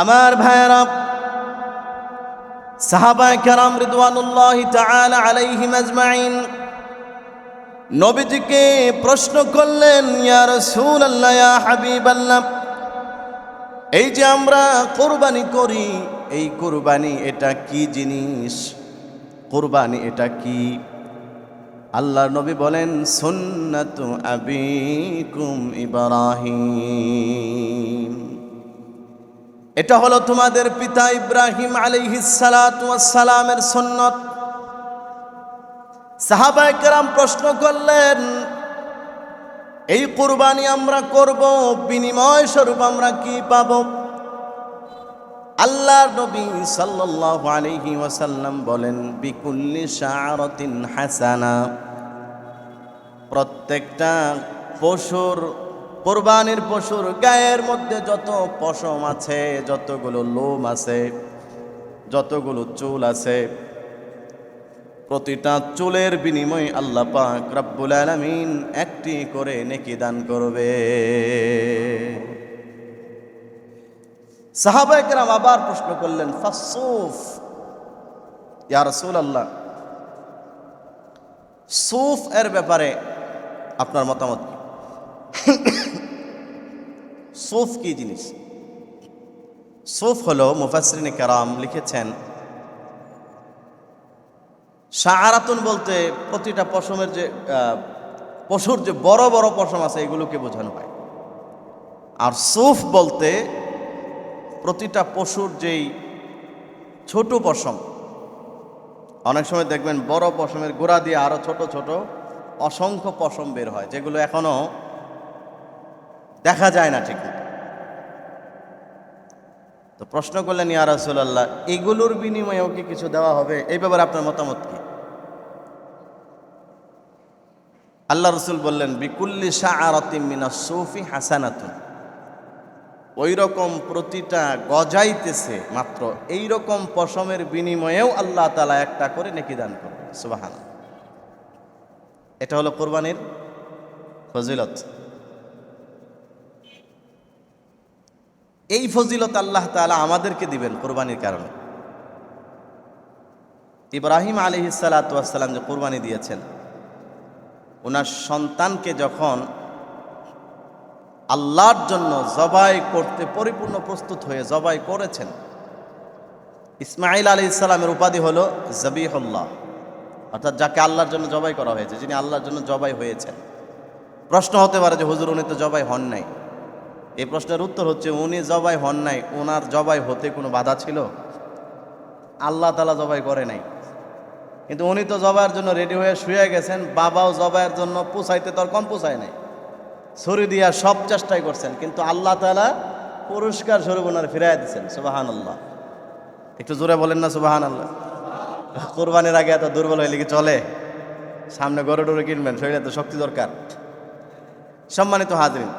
আমার ভাইয়েরা, সাহাবায়ে কেরাম রিদওয়ানুল্লাহি তাআলা আলাইহিম আজমাইন নবীজিকে প্রশ্ন করলেন, ইয়া রাসূলুল্লাহ, ইয়া হাবিবাল্লাহ, এই যে আমরা কুরবানি করি, এই কুরবানি এটা কি জিনিস? কুরবানি এটা কি? আল্লাহর নবী বলেন, সুন্নাতু আবিকুম ইব্রাহিম। এটা হলো তোমাদের পিতা ইব্রাহিম আলাইহিস সালাতু ওয়াস সালামের সুন্নাত। সাহাবায়ে কেরাম প্রশ্ন করলেন, এই কুরবানি আমরা করব, বিনিময় স্বরূপ আমরা কি পাব? আল্লাহর নবী সাল্লাল্লাহু আলাইহি ওয়াসাল্লাম বলেন, বিকুল্লি শাআরাতিন হাসানা। প্রত্যেকটা পশুর, কুরবানির পশুর গায়ের মধ্যে যত পশম আছে, যতগুলো লোম আছে, যতগুলো চুল আছে, প্রতিটা চুলের বিনিময়ে আল্লাহ পাক রব্বুল আলামিন একটি করে নেকি দান করবে। সাহাবায়ে কেরাম আবার প্রশ্ন করলেন, ফাসসুফ, ইয়া রাসূলুল্লাহ, সুফ এর ব্যাপারে আপনার মতামত কি? সুফ কি জিনিস? সুফ হলো, মুফাসসিরিনে কেরাম লিখেছেন, শাআরাতুন বলতে প্রতিটা পশমের যে পশুর যে বড় বড় পশম আছে এগুলোকে বোঝানো হয়। আর সুফ বলতে প্রতিটা পশুর যেই ছোট পশম, অনেক সময় দেখবেন বড় পশমের গোড়া দিয়ে আরো ছোট ছোট অসংখ্য পশম বের হয়, যেগুলো এখনো দেখা যায় না ঠিক মতো। তো প্রশ্ন করলেন, ইয়া রাসূলুল্লাহ, এগুলোর বিনিময়েও কি কিছু দেওয়া হবে? এই ব্যাপারে আপনার মতামত কি? আল্লাহ রাসূল বললেন, বিকুল্লি শাআরাতিন মিনাস সুফি হাসানাতুন। ওই রকম প্রতিটা গজাইতেছে মাত্র এই রকম পশমের বিনিময়েও আল্লাহ তাআলা একটা করে নেকি দান করবে। সুবহানাল্লাহ। এটা হলো কুরবানির ফজিলত। এই ফজিলত আল্লাহ তাআলা আমাদেরকে দিবেন কুরবানির কারণে। ইব্রাহিম আলাইহিস সালাতু ওয়াস সালাম যে কুরবানি দিয়েছেন, ওনার সন্তানকে যখন আল্লাহর জন্য জবাই করতে পরিপূর্ণ প্রস্তুত হয়ে জবাই করেছেন, ইসমাঈল আলাইহিস সালামের উপাধি হলো জবিহুল্লাহ, অর্থাৎ যাকে আল্লাহর জন্য জবাই করা হয়েছে, যিনি আল্লাহর জন্য জবাই হয়েছেন। প্রশ্ন হতে পারে যে হুজুর, উনি তো জবাই হন নাই। এই প্রশ্নের উত্তর হচ্ছে, উনি জবাই হন নাই, ওনার জবাই হতে কোনো বাধা ছিল? আল্লাহ তাআলা জবাই করে নাই, কিন্তু উনি তো জবাইয়ের জন্য রেডি হয়ে শুয়ে গেছেন। বাবাও জবাইয়ের জন্য পুষাইতে তো আর কম পুষায় নাই, ছুরি দিয়া সব চেষ্টাই করছেন, কিন্তু আল্লাহ তাআলা পুরস্কার স্বরূপ ওনার ফিরাইয়া দিচ্ছেন। সুবহানাল্লাহ। একটু জোরে বলেন না সুবহানাল্লাহ। কুরবানির আগে এত দুর্বল হইলে কি চলে? সামনে গরু টরু কিনবেন, শরীরে তো শক্তি দরকার। সম্মানিত হাজরিন,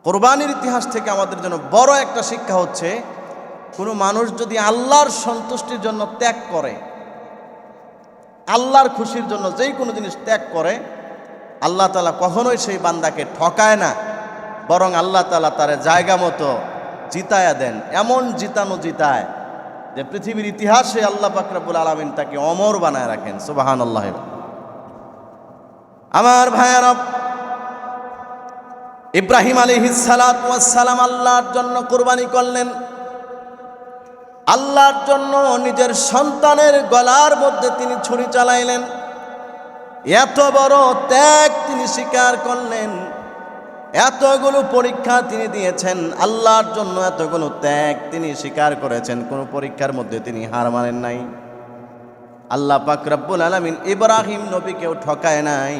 কুরবানির ইতিহাস থেকে আমাদের জন্য বড় একটা শিক্ষা হচ্ছে, কোনো মানুষ যদি আল্লাহর সন্তুষ্টির জন্য ত্যাগ করে, আল্লাহর খুশির জন্য যেই কোনো জিনিস ত্যাগ করে, আল্লাহ তাআলা কখনোই সেই বান্দাকে ঠকায় না, বরং আল্লাহ তাআলা তার জায়গা মতো জিতায়া দেন। এমন জিতানো জিতায় যে পৃথিবীর ইতিহাসে আল্লাহ পাক রব্বুল আলামিন তাকে অমর বানায় রাখেন। সুবহানাল্লাহ। আমার ভাইয়েরা, ইব্রাহিম আলাইহিস সালাতু ওয়াস সালাম আল্লাহর জন্য কুরবানি করলেন। আল্লাহর জন্য নিজের সন্তানের গলার মধ্যে তিনি ছুরি চালাইলেন। এত বড় ত্যাগ তিনি স্বীকার করলেন, এতগুলো পরীক্ষা তিনি দিয়েছেন আল্লাহর জন্য, এতগুলো ত্যাগ তিনি স্বীকার করেছেন, কোনো পরীক্ষার মধ্যে তিনি হার মানেন নাই। আল্লাহ পাক রব্বুল আলামিন ইব্রাহিম নবীকেও ঠকায় নাই,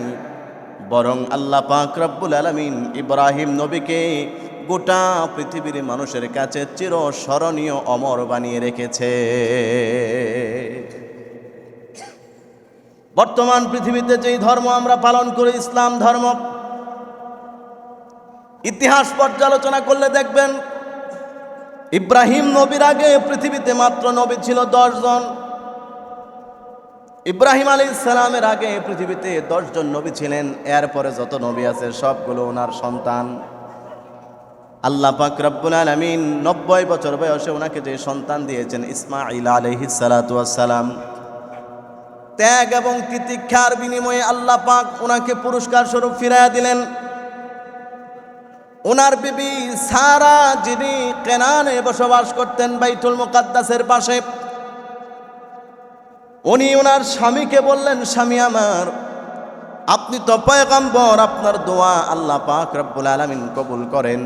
বরং আল্লাহ পাক রব্বুল আলামিন ইব্রাহিম নবীকে গোটা পৃথিবীর মানুষের কাছে চিরস্মরণীয় অমর বানিয়ে রেখেছে। বর্তমান পৃথিবীতে যেই ধর্ম আমরা পালন করি, ইসলাম ধর্ম, ইতিহাস পর্যালোচনা করলে দেখবেন ইব্রাহিম নবীর আগে পৃথিবীতে মাত্র নবী ছিল 10 জন। ইব্রাহিম আলাইহিস সালামের আগে পৃথিবীতে 10 জন নবী ছিলেন। এরপরে যত নবী আছে সবগুলো ওনার সন্তান। আল্লাহ পাক রব্বুল আলামিন 90 বছর বয়সে ওনাকে যে সন্তান দিয়েছেন ইসমাঈল আলাইহিস সালাতু ওয়াস সালাম, ত্যাগ এবং তিতিক্ষার বিনিময়ে আল্লাহ পাক ওনাকে পুরস্কার স্বরূপ ফিরাইয়া দিলেন। ওনার বিবি সারা, যিনি কেনানে বসবাস করতেন বাইতুল মুকাদ্দাসের পাশে, উনি ওনার স্বামীকে বললেন, স্বামী আমার, আপনি তো পয়গম্বর, আপনার দোয়া আল্লাহ পাক রব্বুল আলামিন কবুল করেন।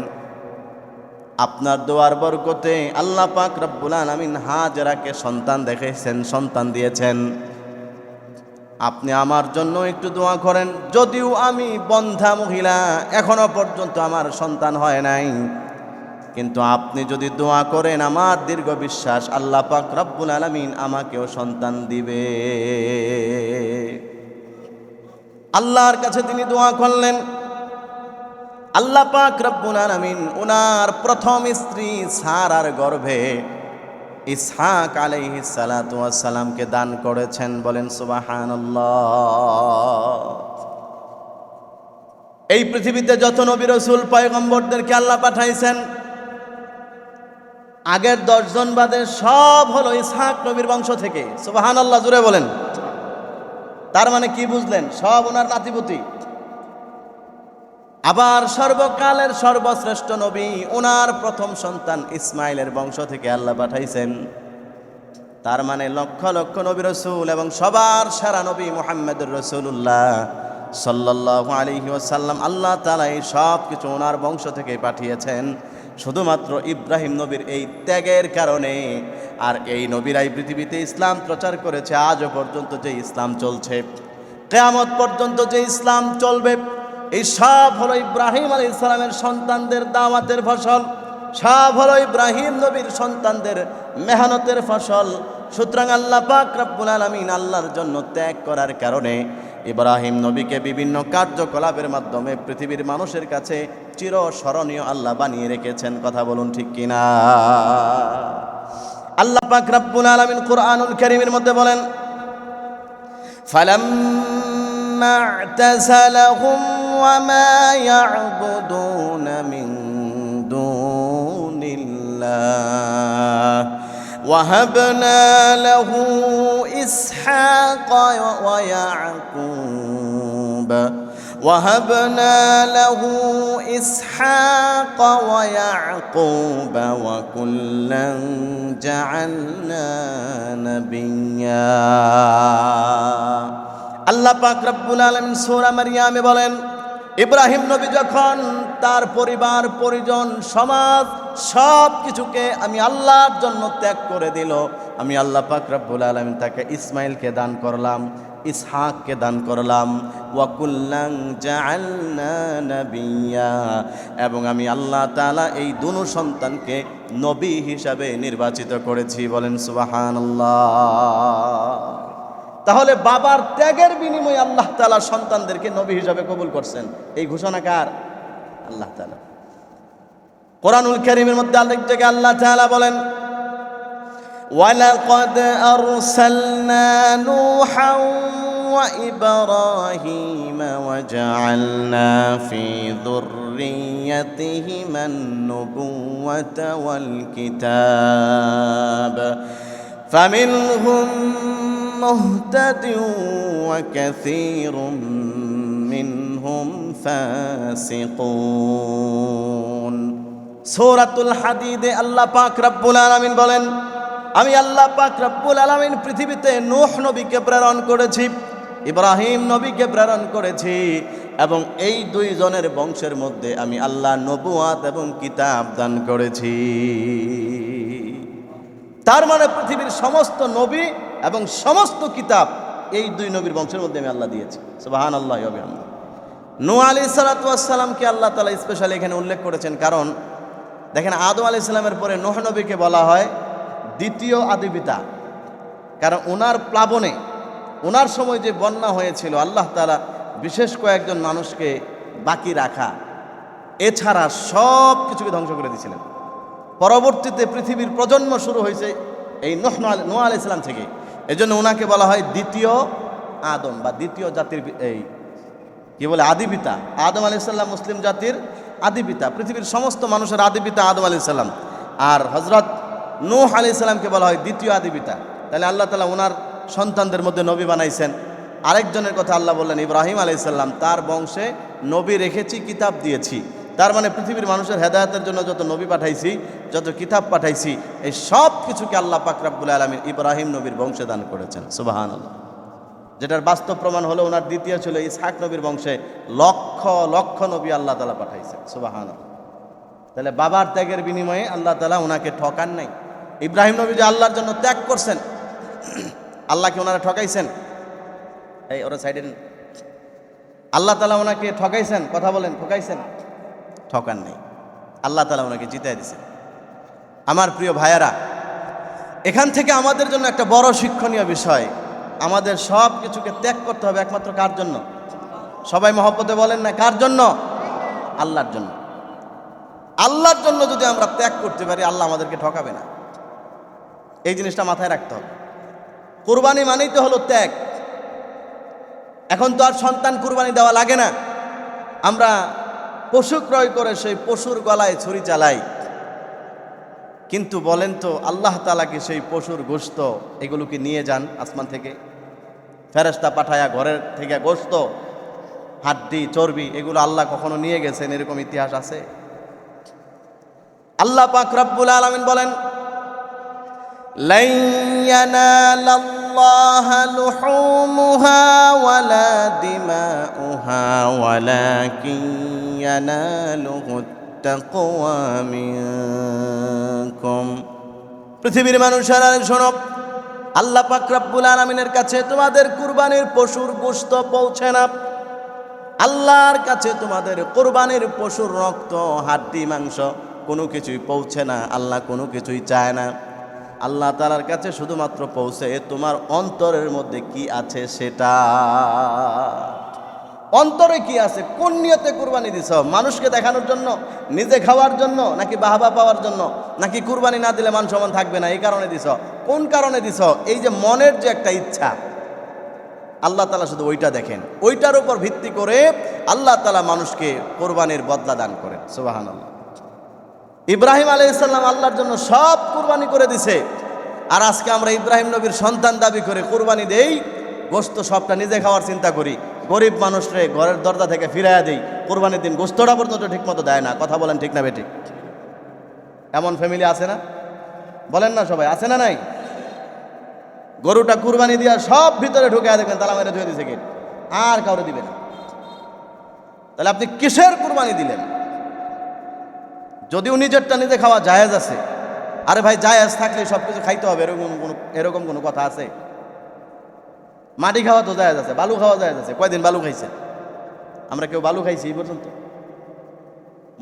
আপনার দোয়ার বরকতে আল্লাহ পাক রব্বুল আলামিন হাজেরাকে সন্তান দেখেছেন, সন্তান দিয়েছেন। আপনি আমার জন্য একটু দোয়া করেন। যদিও আমি বন্ধা মহিলা, এখনো পর্যন্ত আমার সন্তান হয় নাই, কিন্তু আপনি যদি দোয়া করেন, আমার দীর্ঘ বিশ্বাস আল্লাহ পাক রব্বুল আলামিন আমাকেও সন্তান দিবে। আল্লাহর কাছে তিনি দোয়া করলেন। আল্লাহ পাক রব্বুল আলামিন ওনার প্রথম স্ত্রী সারার গর্ভে ইসহাক আলাইহিস সালাতু ওয়াস সালামকে দান করেছেন। বলেন সুবহানাল্লাহ। এই পৃথিবীতে যত নবী রাসূল পয়গম্বরদেরকে আল্লাহ পাঠাইছেন, আগের 10 জন বাদে সব হলো ইসহাক নবীর বংশ থেকে। সুবহানাল্লাহ, জোরে বলেন। তার মানে কি বুঝলেন? সব ওনার নাতিপুতি। আবার সর্বকালের সর্বশ্রেষ্ঠ নবী, ওনার প্রথম সন্তান ইসমাইলের বংশ থেকে আল্লাহ পাঠাইছেন। তার মানে লক্ষ লক্ষ নবী রাসূল এবং সবার সেরা নবী মুহাম্মদুর রাসূলুল্লাহ সাল্লাল্লাহু আলাইহি ওয়াসাল্লাম, আল্লাহ তাআলা এই সব কিছু ওনার বংশ থেকে পাঠিয়েছেন শুধুমাত্র ইব্রাহিম নবীর এই ত্যাগের কারণে। আর এই নবীরাই পৃথিবীতে ইসলাম প্রচার করেছে। আজও পর্যন্ত যে ইসলাম চলছে, কিয়ামত পর্যন্ত যে ইসলাম চলবে, এই সব হলো ইব্রাহিম আলাইহিস সালামের সন্তানদের দাওয়াতের ফসল, সব হলো ইব্রাহিম নবীর সন্তানদের মেহনতের ফসল। সুতরাং আল্লাহ পাক রব্বুল আলামিন আল্লাহর জন্য ত্যাগ করার কারণে ইব্রাহিম নবীকে বিভিন্ন কার্যকলাপের মাধ্যমে পৃথিবীর মানুষের কাছে চিরস্মরণীয় আল্লাহ বানিয়ে রেখেছেন। কথা বলুন ঠিক কিনা? আল্লাহ পাক রব্বুল আলামিন কুরআনুল কারীমের মধ্যে বলেন, ফালাম্মা আ'তাসালাহুম ওয়া মা ইয়া'বুদুনা মিন দুনিল্লাহ ওয়াহাবনা লাহু ইসহাক ওয়া ইয়াকুব وهبنا له إسحاق ويعقوب وكلا جعلنا نبيا। আল্লাহ পাক রব্বুল আলামিন সূরা মারইয়ামে বলেন, ইব্রাহিম নবী যখন তার পরিবার পরিজন সমাজ সব কিছুকে আমি আল্লাহর জন্য ত্যাগ করে দিল, আমি আল্লাহ পাক রব্বুল আলামিন তাকে ইসমাইলকে দান করলাম, ইসহাককে দান করলাম। ওয়া কুল্লান জাআলনা নাবিয়্যা, এবং আমি আল্লাহ তাআলা এই দুনো সন্তানকে নবী হিসাবে নির্বাচিত করেছি। বলেন সুবহানাল্লাহ। তাহলে বাবার ত্যাগের বিনিময়ে আল্লাহ তাআলা সন্তানদেরকে নবী হিসাবে কবুল করছেন। এই ঘোষণা কার? আল্লাহ তাআলা। কোরআনুল কারীমের মধ্যে আরেক জায়গায় আল্লাহ তাআলা বলেন, وَلَقَدْ أَرْسَلْنَا نُوحًا وَإِبْرَاهِيمَ وَجَعَلْنَا فِي ذُرِّيَّتِهِمَا النُّبُوَّةَ وَالْكِتَابَ فَمِنْهُمْ مُهْتَدٍ وَكَثِيرٌ مِّنْهُمْ فَاسِقُونَ। সূরাতুল হাদীদে আল্লাহ পাক রব্বুল আলামিন বলেন, আমি আল্লাহ পাক রব্বুল আলামিন পৃথিবীতে নূহ নবীকে প্রেরণ করেছি, ইব্রাহিম নবীকে প্রেরণ করেছি, এবং এই দুইজনের বংশের মধ্যে আমি আল্লাহ নবুয়াত এবং কিতাব দান করেছি। তার মানে পৃথিবীর সমস্ত নবী এবং সমস্ত কিতাব এই দুই নবীর বংশের মধ্যে আমি আল্লাহ দিয়েছি। সুবহানাল্লাহ ওয়া বিহামদিহি। নূহ আলাইহিস সালাতু ওয়াস সালামকে আল্লাহ তাআলা স্পেশালি এখানে উল্লেখ করেছেন, কারণ দেখেন আদম আলাইহিস সালামের পরে নূহ নবীকে বলা হয় দ্বিতীয় আদি পিতা। কারণ ওনার প্লাবনে, ওনার সময় যে বন্যা হয়েছিল, আল্লাহ তাআলা বিশেষ কয়েকজন মানুষকে বাকি রাখা, এছাড়া সব কিছুকে ধ্বংস করে দিয়েছিলেন। পরবর্তীতে পৃথিবীর প্রজন্ম শুরু হয়েছে এই নূহ আলাইহিস সালাম থেকে। এজন্য ওনাকে বলা হয় দ্বিতীয় আদম বা দ্বিতীয় জাতির এই কি বলে আদি পিতা। আদম আলাইহিস সালাম মুসলিম জাতির আদি পিতা, পৃথিবীর সমস্ত মানুষের আদি পিতা আদম আলাইহিস সালাম, আর হযরত নূহ আলাইহিস সালামকে বলা হয় দ্বিতীয় আদি পিতা। তাহলে আল্লাহ তাআলা ওনার সন্তানদের মধ্যে নবী বানাইছেন। আরেকজনের কথা আল্লাহ বললেন ইব্রাহিম আলাইহিস সালাম, তার বংশে নবী রেখেছি, কিতাব দিয়েছি। তার মানে পৃথিবীর মানুষের হেদায়েতের জন্য যত নবী পাঠাইছি, যত কিতাব পাঠাইছি, এই সব কিছুকে আল্লাহ পাক রব্বুল আলামিন ইব্রাহিম নবীর বংশে দান করেছেন। সুবহানাল্লাহ। যেটার বাস্তব প্রমাণ হলো ওনার দ্বিতীয় ছিল ইসহাক নবীর বংশে লক্ষ লক্ষ নবী আল্লাহ তাআলা পাঠাইছেন। সুবহানাল্লাহ। তাহলে বাবার ত্যাগের বিনিময়ে আল্লাহ তাআলা ওনাকে ঠকান নাই। ইব্রাহিম নবী যে আল্লাহর জন্য ত্যাগ করছেন, আল্লাহকে ওনারা ঠকাইছেন? এই ওরা সাইডে, আল্লাহ তাআলা ওনাকে ঠকাইছেন? কথা বলেন, ঠকাইছেন? ঠকান নাই। আল্লাহ তাআলা ওনাকে জিতায় দিয়েছেন। আমার প্রিয় ভাইয়ারা, এখান থেকে আমাদের জন্য একটা বড় শিক্ষণীয় বিষয়, আমাদের সব কিছুকে ত্যাগ করতে হবে একমাত্র কার জন্য? সবাই মহব্বতে বলেন না, কার জন্য? আল্লাহর জন্য। আল্লাহর জন্য যদি আমরা ত্যাগ করতে পারি, আল্লাহ আমাদেরকে ঠকাবে না। এই জিনিসটা মাথায় রাখতে হবে। কুরবানি মানেই তো হলো ত্যাগ। এখন তো আর সন্তান কুরবানি দেওয়া লাগে না, আমরা পশু ক্রয় করে সেই পশুর গলায় ছুরি চালাই। কিন্তু বলেন তো, আল্লাহ তাআলাকে সেই পশুর গোশত এগুলোকে নিয়ে যান আসমান থেকে? ফেরেশতা পাঠায়া ঘরের থেকে গোশত, হাড্ডি, চর্বি এগুলো আল্লাহ কখনো নিয়ে গেছেন? এরকম ইতিহাস আছে? আল্লাহ পাক রব্বুল আলামিন বলেন, লান ইয়ানালাল্লাহা লুহুমুহা ওয়ালা দিমাউহা ওয়ালাকিন ইয়ানালুহুত তাকওয়া মিনকুম। পৃথিবীর মানুষেরা শোনো, আল্লাহ পাক রব্বুল আলামিনের কাছে তোমাদের কুরবানির পশুর গোশত পৌঁছে না। আল্লাহর কাছে তোমাদের কুরবানির পশুর রক্ত, হাড্ডি, মাংস কোনো কিছুই পৌঁছে না। আল্লাহ কোনো কিছুই চায় না। আল্লাহ তাআলার কাছে শুধুমাত্র পৌঁছে তোমার অন্তরের মধ্যে কি আছে সেটা। অন্তরে কি আছে? কোন নিয়তে কুরবানি দিছ? মানুষকে দেখানোর জন্য, নিজে খাওয়ার জন্য, নাকি বাহবা পাওয়ার জন্য, নাকি কুরবানি না দিলে মান সম্মান থাকবে না এই কারণে দিছ? কোন কারণে দিছ? এই যে মনের যে একটা ইচ্ছা, আল্লাহ তাআলা শুধু ওইটা দেখেন। ওইটার উপর ভিত্তি করে আল্লাহ তাআলা মানুষকে কোরবানির বদলা দান করেন। সুবহানাল্লাহ। ইব্রাহিম আলাইহিস সালাম আল্লাহর জন্য সব কুরবানি করে দিছে, আর আজকে আমরা ইব্রাহিম নবীর সন্তান দাবি করে কুরবানি দেই, গোশত সবটা নিজে খাওয়ার চিন্তা করি, গরিব মানুষরে ঘরের দরজা থেকে ফিরাইয়া দেই, কুরবানির দিন গোশতটা পর্যন্ত ঠিক মতো দেয় না। কথা বলেন ঠিক না বেঠিক? এমন ফ্যামিলি আছে না? বলেন না সবাই, আছে না নাই? গরুটা কুরবানি দিয়া সব ভিতরে ঢুকে দেখবেন তালা মেরে ধুয়ে দিছে গেট, আর কাউরে দিবে না। তাহলে আপনি কিসের কুরবানি দিলেন? যদিও নিজেরটা নিজে খাওয়া জায়েজ আছে, আরে ভাই জায়েজ থাকলে সব কিছু খাইতে হবে এরকম কোনো কথা আছে? মাটি খাওয়া তো জায়েজ আছে, বালু খাওয়া জায়েজ আছে। কয়দিন বালু খাইছে? আমরা কেউ বালু খাইছি এই পর্যন্ত?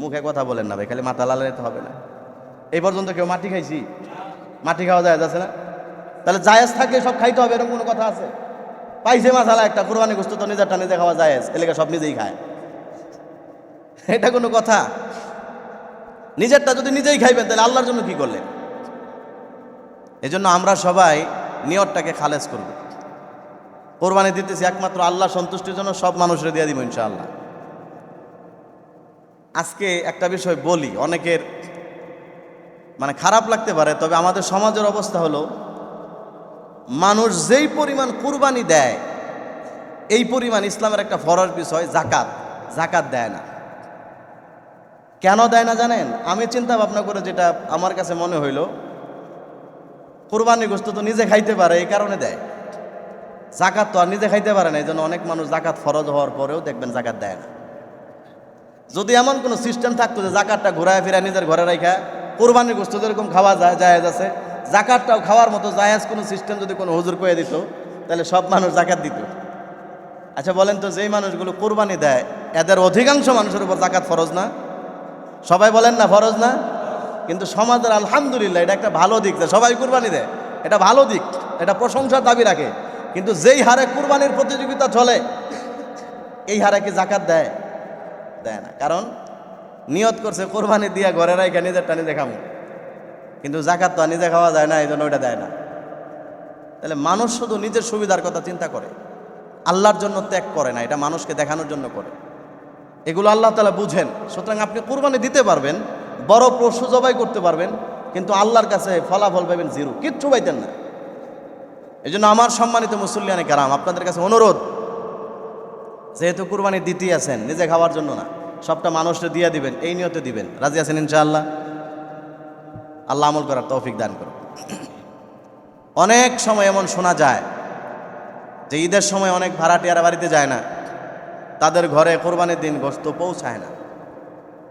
মুখে কথা বলেন না ভাই, খালি মাথা লালাইতে হবে না। এই পর্যন্ত কেউ মাটি খাইছি? মাটি খাওয়া জায়েজ আছে না? তাহলে জায়েজ থাকলে সব খাইতে হবে এরকম কোনো কথা আছে? পাইছে মাসালা একটা, কুরবানি গোশত তো নিজেরটা নিজে খাওয়া জায়েজ, এলাকা সব নিজেই খায়, এটা কোনো কথা? নিজেরটা যদি নিজেই খাইবেন তাহলে আল্লাহর জন্য কি করলেন? এজন্য আমরা সবাই নিয়তটাকে খালেজ করব। কোরবানি দিতেছি একমাত্র আল্লাহ সন্তুষ্টির জন্য, সব মানুষের দিয়ে দিব ইনশাআল্লাহ। আজকে একটা বিষয় বলি, অনেকের মানে খারাপ লাগতে পারে, তবে আমাদের সমাজের অবস্থা হলো, মানুষ যেই পরিমাণ কুরবানি দেয় এই পরিমাণ ইসলামের একটা ফরজ বিষয় জাকাত দেয় না। কেন দেয় না জানেন? আমি চিন্তা ভাবনা করে যেটা আমার কাছে মনে হইল, কুরবানি গোশত তো নিজে খাইতে পারে এই কারণে দেয়, জাকাত তো আর নিজে খাইতে পারে না। এই জন্য অনেক মানুষ জাকাত ফরজ হওয়ার পরেও দেখবেন জাকাত দেয় না। যদি এমন কোনো সিস্টেম থাকতো যে জাকাতটা ঘুরায় ফিরায় নিজের ঘরে রাখা, কুরবানির গোশত যেরকম খাওয়া যায় জায়েজ আছে, জাকাতটাও খাওয়ার মতো জায়েজ কোনো সিস্টেম যদি কোনো হুজুর করে দিত, তাহলে সব মানুষ জাকাত দিত। আচ্ছা বলেন তো, যেই মানুষগুলো কুরবানি দেয় এদের অধিকাংশ মানুষের উপর জাকাত ফরজ না? সবাই বলেন না ফরজ না? কিন্তু সমাজের আলহামদুলিল্লাহ এটা একটা ভালো দিক যে সবাই কুরবানি দেয়, এটা ভালো দিক, এটা প্রশংসার দাবি রাখে। কিন্তু যেই হারে কুরবানির প্রতিযোগিতা চলে, এই হারে কি জাকাত দেয়? দেয় না। কারণ নিয়ত করছে কোরবানি দিয়া ঘরে রাখা নিজেরটা নিজে খামো, কিন্তু জাকাত তো নিজে খাওয়া যায় না, এই জন্য ওইটা দেয় না। তাহলে মানুষ শুধু নিজের সুবিধার কথা চিন্তা করে, আল্লাহর জন্য ত্যাগ করে না, এটা মানুষকে দেখানোর জন্য করে। এগুলো আল্লাহ তাআলা বুঝেন। সুতরাং আপনি কুরবানি দিতে পারবেন, বড় পশু জবাই করতে পারবেন, কিন্তু আল্লাহর কাছে ফলাফল পাবেন জিরো, কিচ্ছু পাইতেন না। এই জন্য আমার সম্মানিত মুসল্লিয়ানে কেরাম, আপনাদের কাছে অনুরোধ, যেহেতু কুরবানি দিতেই আছেন, নিজে খাওয়ার জন্য না, সবটা মানুষকে দিয়ে দিবেন, এই নিয়তে দিবেন। রাজি আছেন ইনশাআল্লাহ? আল্লাহ আমল করার তৌফিক দান করুন। অনেক সময় এমন শোনা যায় যে ঈদের সময় অনেক ভাড়াটিয়ারা বাড়িতে যায় না, তাদের ঘরে কোরবানির দিন গোশত পৌঁছায় না,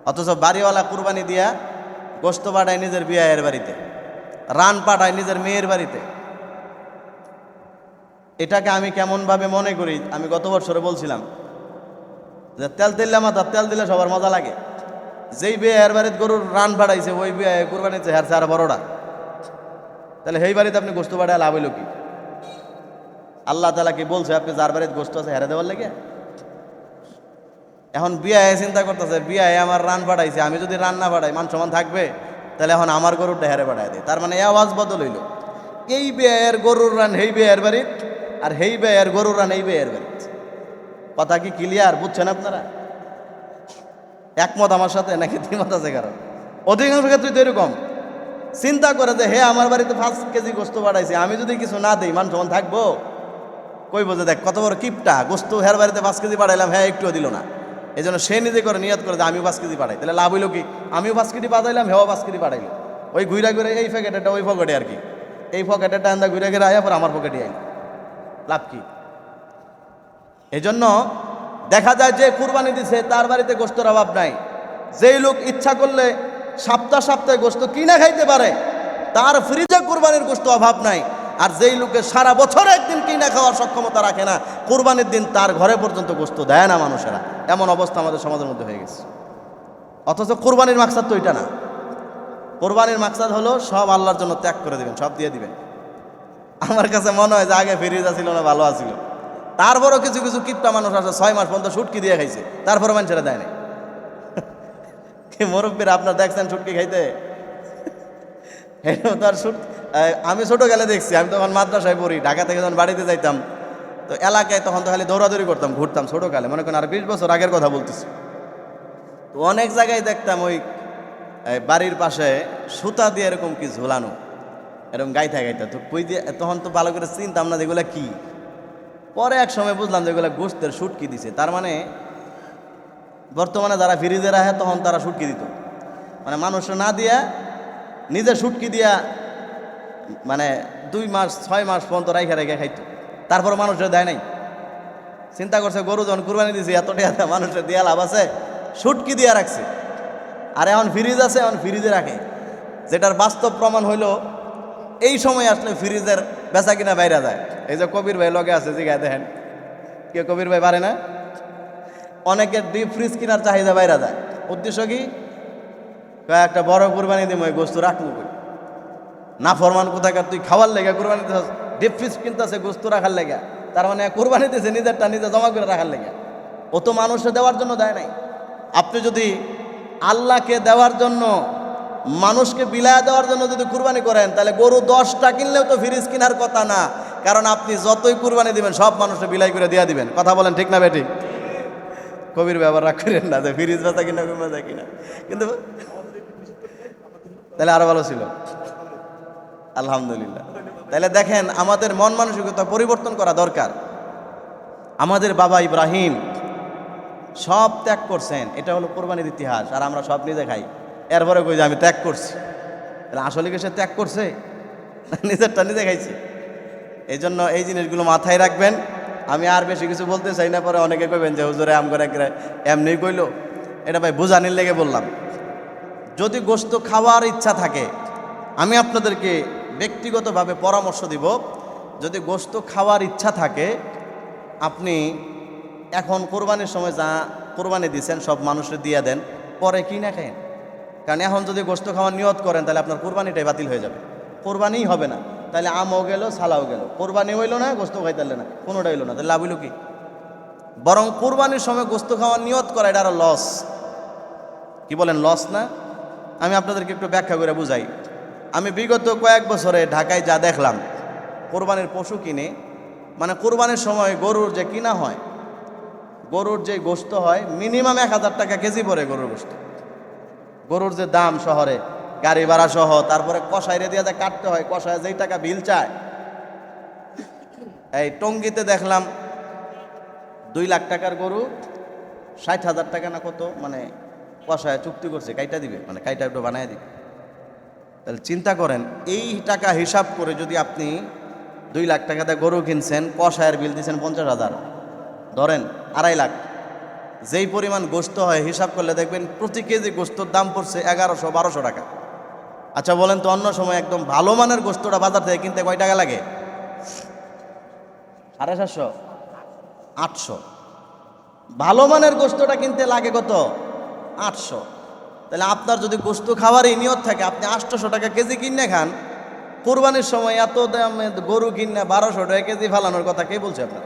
অথচ বাড়িওয়ালা কুরবানি দিয়া গোশত পাঠায় নিজের বিয়ের বাড়িতে, রান পাঠায় নিজের মেয়ের বাড়িতে। এটাকে আমি কেমনভাবে মনে করি, আমি গত বছরে বলছিলাম যে তেল দিলে মাথা, তেল দিলে সবার মজা লাগে। যেই বিয়ের বাড়িতে গরুর রান পাঠাইছে, ওই বিয়ে কুরবানিতে হারছে আর বড়টা, তাহলে সেই বাড়িতে আপনি গোশত পাঠায় লাভ হইল কি? আল্লাহ তাআলা কি বলছে আপনি যার বাড়িতে গোশত আছে হেরে দেওয়ার লেগে? এখন বিয়ায় চিন্তা করতেছে, বিয়ায় আমার রান পাঠাইছে, আমি যদি রান না পাঠাই মান সমান থাকবে, তাহলে এখন আমার গরুরটা হেরে পাঠাই দেয়। তার মানে এই আওয়াজ বদল হইল, এই বিয়ের গরুর রান সেই বিয়ের বাড়িত, আর সেই বিয়ের গরুর রান এই বিয়ের বাড়িত। কথা কি ক্লিয়ার? বুঝছেন আপনারা? একমত আমার সাথে নাকি দ্বিমত আছে? কারণ অধিকাংশ ক্ষেত্রে তো এরকম চিন্তা করে যে হে আমার বাড়িতে 5 কেজি গোস্ত পাঠাইছে, আমি যদি কিছু না দিই মান সমান থাকবো? কই বোঝে, দেখ কত বড় কিপটা, গোস্ত হের বাড়িতে 5 কেজি পাঠাইলাম, হ্যাঁ একটুও দিল না। এই জন্য সে নিজে করে নিয়ত করে যে আমিও 5 কেজি পাঠাই, তাহলে লাভ হইল কি? আমিও 5 কেজি পাঠাইলাম, হেও 5 কেজি পাঠাইলো, ওই ঘুরা ঘুরে এই পকেটেটা ওই পকেটে আর কি, এই পকেটেটা আন্দা ঘুরে ঘুরে আয়া পর আমার পকেটে আইল, লাভ কি? এই জন্য দেখা যায় যে কুরবানি দিছে তার বাড়িতে গোস্তের অভাব নাই। যেই লোক ইচ্ছা করলে সপ্তাহে সপ্তাহে গোস্ত কিনা খাইতে পারে, তার ফ্রিজে কুরবানির গোস্ত অভাব নাই। আর যেই লোকে সারা বছর একদিন কিনা খাওয়ার সক্ষমতা রাখে না, কুরবানির দিন তার ঘরে পর্যন্ত গোস্ত দেয় না মানুষেরা। এমন অবস্থা আমাদের সমাজের মধ্যে হয়ে গেছে। অথচ কুরবানির মাকসাদ তো এটা না। কুরবানির মাকসাদ হলো সব আল্লাহর জন্য ত্যাগ করে দিবেন, সব দিয়ে দিবেন। আমার কাছে মনে হয় যে আগে ফ্রিজ ছিল না, ভালো আছিল। তারপরও কিছু কিছু কিপটা মানুষ আছে 6 মাস পর্যন্ত শুটকি দিয়ে খাইছে, তারপরে মানুষেরা দেয় না। মুরব্বীরা আপনার দেখছেন শুটকি খাইতে? তার আমি ছোট গেলে দেখছি, আমি তখন মাদ্রাসায় পড়ি, ঢাকা থেকে যখন বাড়িতে যাইতাম, তো এলাকায় তখন তো খালি দৌড়াদৌড়ি করতাম, ঘুরতাম ছোটকালে, মনে করেন আর 20 বছর আগের কথা বলতেছি। তো অনেক জায়গায় দেখতাম ওই বাড়ির পাশে সুতা দিয়ে এরকম কি ঝোলানো, এরকম গাইথা গাইতা, তো কই দিয়ে, তখন তো ভালো করে চিনতাম না যেগুলো কি। পরে এক সময় বুঝলাম যেগুলো গোস্তের শুটকি দিছে। তার মানে বর্তমানে যারা ফ্রিজে রাখে তখন তারা শুটকি দিত, মানে মানুষ না দিয়া নিজে শুটকি দিয়া, মানে 2 মাস 6 মাস পর্যন্ত রাইখা রেখে খাইতো, তারপর মানুষের দেয় নাই। চিন্তা করছে গরু যখন কুরবানি দিয়েছে এত টাকা মানুষের দিয়া লাভ আছে, শুটকি দিয়া রাখছে। আর এখন ফ্রিজ আছে, এখন ফ্রিজে রাখে, যেটার বাস্তব প্রমাণ হইলো এই সময় আসলে ফ্রিজের বেচা কিনা বাইরে যায়। এই যে কবির ভাই লগে আছে, জিগায় দেখেন, কে কবির ভাই পারে না? অনেকের ডিপ ফ্রিজ কেনার চাহিদা বাইরে যায়। উদ্দেশ্য কি? একটা বড় কুরবানি দিব, ওই গোস্ত রাখবো কই? না ফরমান কোথাকার, তুই খাওয়ার লেগে কুরবানি দিতে ডিপ ফ্রিজ কিনতেছে গোস্ত রাখার লেগে, তার মানে কুরবানি দিতেছে নিজেরটা নিজে জমা করে রাখার লেগে। ও তো মানুষে দেওয়ার জন্য দেয় নাই। আপনি যদি আল্লাহকে দেওয়ার জন্য, মানুষকে বিলায় দেওয়ার জন্য যদি কুরবানি করেন, তাহলে গরু 10টা কিনলেও তো ফ্রিজ কেনার কথা না, কারণ আপনি যতই কুরবানি দিবেন সব মানুষকে বিলাই করে দিয়ে দিবেন। কথা বলেন ঠিক না বেটি? কবির ব্যবহার রাখ করেন না যে ফ্রিজ বেচা কিনা বেচা কিনা, কিন্তু তাহলে আরো ভালো ছিল। আলহামদুলিল্লাহ। তাহলে দেখেন আমাদের মন মানসিকতা পরিবর্তন করা দরকার। আমাদের বাবা ইব্রাহিম সব ত্যাগ করছেন, এটা হলো কোরবানির ইতিহাস। আর আমরা সব নিজে খাই, এরপরে কই যে আমি ত্যাগ করছি। তাহলে আসলে কি সে ত্যাগ করছে? নিজেরটা নিজে খাইছে। এই জন্য এই জিনিসগুলো মাথায় রাখবেন। আমি আর বেশি কিছু বলতে চাই না, পরে অনেকে কইবেন যে হুজুরে আম করে এমনি কইলো। এটা ভাই বোঝানির লেগে বললাম। যদি গোশত খাওয়ার ইচ্ছা থাকে, আমি আপনাদেরকে ব্যক্তিগতভাবে পরামর্শ দিব, যদি গোশত খাওয়ার ইচ্ছা থাকে, আপনি এখন কোরবানির সময় যা কোরবানি দিয়েছেন সব মানুষের দিয়ে দেন, পরে কি না খায়েন। কারণ এখন যদি গোশত খাওয়ার নিয়ত করেন, তাহলে আপনার কোরবানিটাই বাতিল হয়ে যাবে, কোরবানিই হবে না। তাহলে আমও গেল, সালাও গেল, কোরবানি হইল না, গোশত খাইতে না, কোনোটা হইল না, তাহলে লাভ হইল কি? বরং কোরবানির সময় গোশত খাওয়ার নিয়ত করা, এটা আরো লস। কি বলেন, লস না? আমি আপনাদেরকে একটু ব্যাখ্যা করে বুঝাই। আমি বিগত কয়েক বছরে ঢাকায় যা দেখলাম, কোরবানির পশু কিনে, মানে কোরবানির সময় গরুর যে কিনা হয়, গরুর যে গোশত হয় মিনিমাম 1000 টাকা কেজি পড়ে গরুর গোশত। গরুর যে দাম শহরে গাড়ি ভাড়া সহ, তারপরে কষাইরে দিয়ে যা কাটতে হয়, কষায় যেই টাকা বিল চায়। এই টঙ্গীতে দেখলাম 2 লাখ টাকার গরু 60,000 টাকা না কত, মানে কষায় চুক্তি করছে কাইটা দিবে, মানে কাইটা একটু বানায় দিবে। তাহলে চিন্তা করেন, এই টাকা হিসাব করে যদি আপনি 2 লাখ টাকাতে গরু কিনছেন, কষায়ের বিল দিচ্ছেন 50,000, ধরেন 2.5 লাখ, যেই পরিমাণ গোশত হয় হিসাব করলে দেখবেন প্রতি কেজি গোশতর দাম পড়ছে 1100-1200 টাকা। আচ্ছা বলেন তো, অন্য সময় একদম ভালো মানের গোশতটা বাজার থেকে কিনতে কয় টাকা লাগে? 750, 800। ভালো মানের গোশতটা কিনতে লাগে কত? 800। তাহলে আপনার যদি গোশত খাওয়ারই নিয়ত থাকে, আপনি 800 টাকা কেজি কিনে খান, কোরবানির সময় এত দামে গরু কিনে 1200 টাকা কেজি ফালানোর কথা কে বলছে আপনার?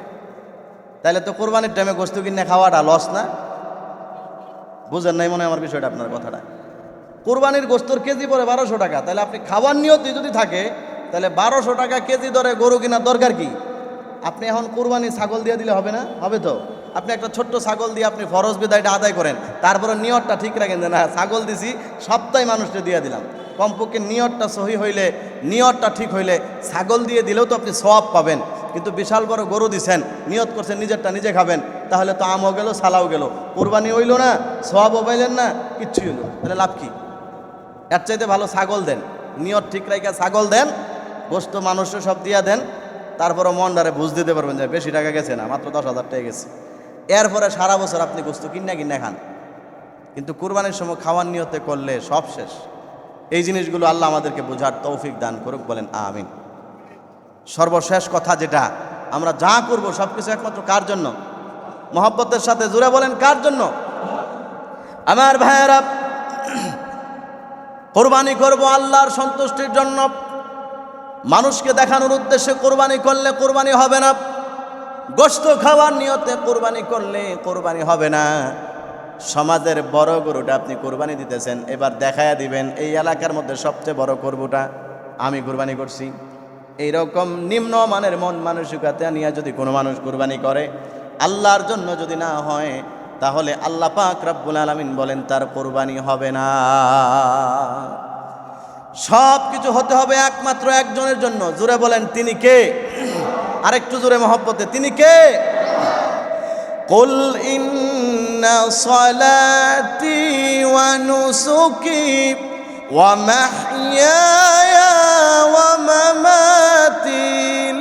তাহলে তো কোরবানির টাইমে গোশত কিনে খাওয়াটা লস না? বুঝেন নাই মনে হয় আমার বিষয়টা, আপনার কথাটা। কোরবানির গোশতর কেজি পড়ে 1200 টাকা, তাহলে আপনি খাওয়ার নিয়তই যদি থাকে, তাহলে 1200 টাকা কেজি দরে গরু কেনার দরকার কি? আপনি এখন কোরবানি ছাগল দিয়ে দিলে হবে না? হবে তো। আপনি একটা ছোট্ট ছাগল দিয়ে আপনি ফরজ বিদায়টা আদায় করেন, তারপরে নিয়তটা ঠিক রাখেন যে না ছাগল দিছি সপ্তাহে মানুষকে দিয়ে দিলাম। কমপক্ষে নিয়তটা সহি হইলে, নিয়তটা ঠিক হইলে ছাগল দিয়ে দিলেও তো আপনি সওয়াব পাবেন। কিন্তু বিশাল বড় গরু দিছেন, নিয়ত করছেন নিজেরটা নিজে খাবেন, তাহলে তো আমও গেল সালাও গেল, কোরবানি হইল না, সওয়াবও পাইলেন না, কিচ্ছুই হইল, তাহলে লাভ কি? এর চাইতে ভালো ছাগল দেন, নিয়ত ঠিক রাখা ছাগল দেন, গোশত মানুষও সব দিয়া দেন, তারপরে মনটারে বুঝ দিতে পারবেন যে বেশি টাকা গেছে না, মাত্র 10,000 টাকা গেছে। এরপরে সারা বছর আপনি গোশত কিনা খান। কিন্তু কুরবানির সময় খাওয়ার নিয়তে করলে সব শেষ। এই জিনিসগুলো আল্লাহ আমাদেরকে বোঝার তৌফিক দান করুক, বলেন আমিন। সর্বশেষ কথা যেটা, আমরা যা করব সব কিছু একমাত্র কার জন্য? মহব্বতের সাথে জুড়ে বলেন কার জন্য? আমার ভাইয়েরা, কোরবানি করব আল্লাহর সন্তুষ্টির জন্য। মানুষকে দেখানোর উদ্দেশ্যে কোরবানি করলে কোরবানি হবে না। গোশত খাওয়ার নিয়তে কোরবানি করলে কোরবানি হবে না। সমাজের বড় গরুটা আপনি কোরবানি দিতেছেন, এবার দেখায়া দিবেন এই এলাকার মধ্যে সবচেয়ে বড় গরুটা আমি কোরবানি করছি। এইরকম নিম্ন মানের মন মানসিকতা নিয়ে যদি কোনো মানুষ কোরবানি করে, আল্লাহর জন্য যদি না হয়, তাহলে আল্লাহ পাক রব্বুল আলামিন বলেন তার কোরবানি হবে না। সব কিছু হতে হবে একমাত্র একজনের জন্য। জোরে বলেন তিনি কে? আরেকটু জোরে মহব্বতে, তিনি কে? কুল ইন্না সালাতি ওয়া নুসুকি ওয়া মাহইয়ায়া ওয়া মামাতি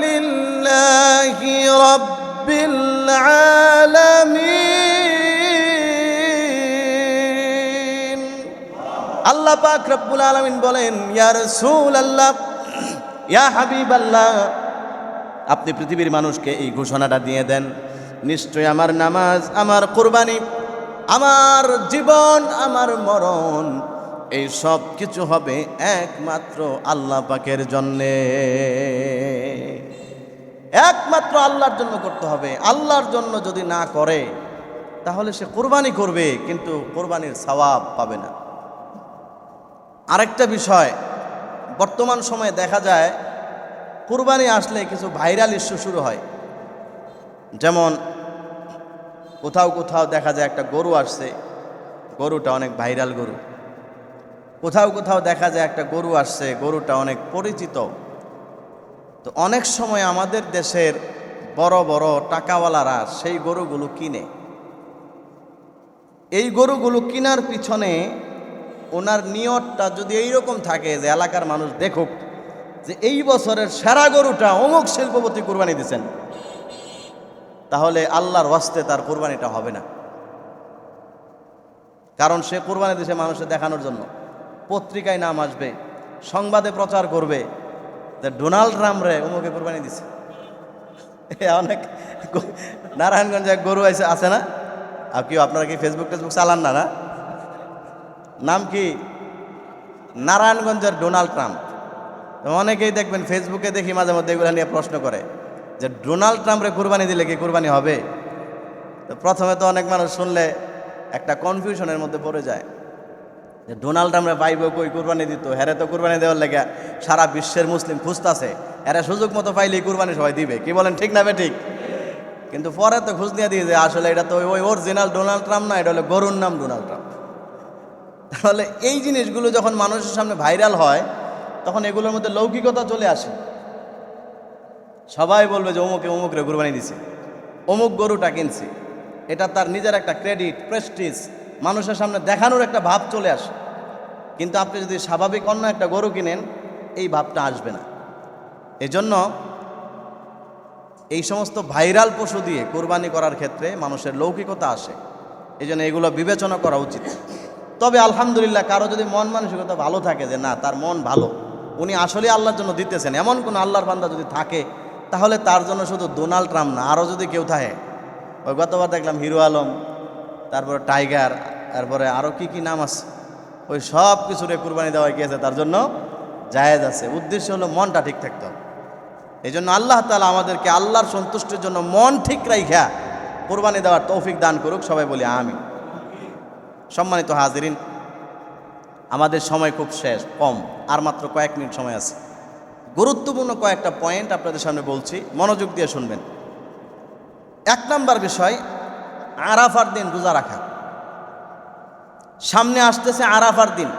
লিল্লাহি রাব্বিল আলামিন। আল্লাহ পাক রব্বুল আলামিন বলেন, ইয়া রাসূলুল্লাহ, ইয়া হাবিবাল্লাহ, আপনি পৃথিবীর মানুষকে এই ঘোষণাটা দিয়ে দেন, নিশ্চয় আমার নামাজ, আমার কোরবানি, আমার জীবন, আমার মরণ, এই সব কিছু হবে একমাত্র আল্লাহ পাকের জন্যে। একমাত্র আল্লাহর জন্য করতে হবে। আল্লাহর জন্য যদি না করে, তাহলে সে কোরবানি করবে কিন্তু কোরবানির সওয়াব পাবে না। আরেকটা বিষয়, বর্তমান সময়ে দেখা যায় কুরবানি আসলে কিছু ভাইরাল ইস্যু শুরু হয়। যেমন কোথাও কোথাও দেখা যায় একটা গরু আসছে, গরুটা অনেক ভাইরাল গরু। কোথাও কোথাও দেখা যায় একটা গরু আসছে, গরুটা অনেক পরিচিত। তো অনেক সময় আমাদের দেশের বড় বড় টাকাওয়ালারা সেই গরুগুলো কিনে। এই গরুগুলো কেনার পিছনে ওনার নিয়তটা যদি এইরকম থাকে যে এলাকার মানুষ দেখুক যে এই বছরের সেরা গরুটা অমুক শিল্পপতি কুরবানি দিচ্ছেন, তাহলে আল্লাহর ওয়াস্তে তার কুরবানিটা হবে না। কারণ সে কুরবানি দিছে মানুষের দেখানোর জন্য। পত্রিকায় নাম আসবে, সংবাদে প্রচার করবে যে ডোনাল্ড ট্রাম্প রে অমুকে কুরবানি দিছে। অনেক নারায়ণগঞ্জে এক গরু আছে না, আর কি আপনারা কি ফেসবুক চালান না? না, নাম কি? নারায়ণগঞ্জের ডোনাল্ড ট্রাম্প। অনেকেই দেখবেন ফেসবুকে দেখি মাঝে মধ্যে এগুলো নিয়ে প্রশ্ন করে যে ডোনাল্ড ট্রাম্পরে কুরবানি দিলে কি কুরবানি হবে? তো প্রথমে তো অনেক মানুষ শুনলে একটা কনফিউশনের মধ্যে পড়ে যায় যে ডোনাল্ড ট্রাম্পরে পাইব কই কুরবানি দিত, হ্যারে তো কুরবানি দেওয়ার লেগে সারা বিশ্বের মুসলিম খুঁজতেছে, এরা সুযোগ মতো পাইলেই কুরবানি সবাই দিবে। কি বলেন, ঠিক না বে ঠিক? কিন্তু পরে তো খোঁজ নিয়ে দিয়ে যে আসলে এটা তো ওই অরিজিনাল ডোনাল্ড ট্রাম্প না, এটা হলো গরুর নাম ডোনাল্ড ট্রাম্প। তাহলে এই জিনিসগুলো যখন মানুষের সামনে ভাইরাল হয় তখন এগুলোর মধ্যে লৌকিকতা চলে আসে। সবাই বলবে যে অমুকে অমুকরে কুরবানি দিছে, অমুক গরুটা কিনছে, এটা তার নিজের একটা ক্রেডিট, প্রেস্টিজ, মানুষের সামনে দেখানোর একটা ভাব চলে আসে। কিন্তু আপনি যদি স্বাভাবিক অন্য একটা গরু কিনেন, এই ভাবটা আসবে না। এজন্য এই সমস্ত ভাইরাল পশু দিয়ে কোরবানি করার ক্ষেত্রে মানুষের লৌকিকতা আসে, এই জন্য এগুলো বিবেচনা করা উচিত। তবে আলহামদুলিল্লাহ, কারো যদি মন মানসিকতা ভালো থাকে যে না, তার মন ভালো, উনি আসলে আল্লাহর জন্য দিতেছেন, এমন কোনো আল্লাহর বান্দা যদি থাকে, তাহলে তার জন্য শুধু ডোনাল্ড ট্রাম্প না, আরও যদি কেউ থাকে, ওই গতবার দেখলাম হিরো আলম, তারপরে টাইগার, তারপরে আরও কি নাম আছে, ওই সব কিছুরে কুরবানি দেওয়া গিয়েছে, তার জন্য জায়েজ আছে। উদ্দেশ্য হলো মনটা ঠিক থাকতে হবে। এই জন্য আল্লাহ তাআলা আমাদেরকে আল্লাহর সন্তুষ্টির জন্য মন ঠিক রাইখা কুরবানি দেওয়ার তৌফিক দান করুক, সবাই বলি আমিন। সম্মানিত হাজিরিন, আমাদের সময় খুব শেষ, কম, আর মাত্র কয়েক মিনিট সময় আছে। গুরুত্বপূর্ণ কয়েকটা পয়েন্ট আপনাদের সামনে বলছি, মনোযোগ দিয়ে শুনবেন। 1 নম্বর বিষয়, আরাফার দিন রোজা রাখা। সামনে আসতেছে আরাফার দিন,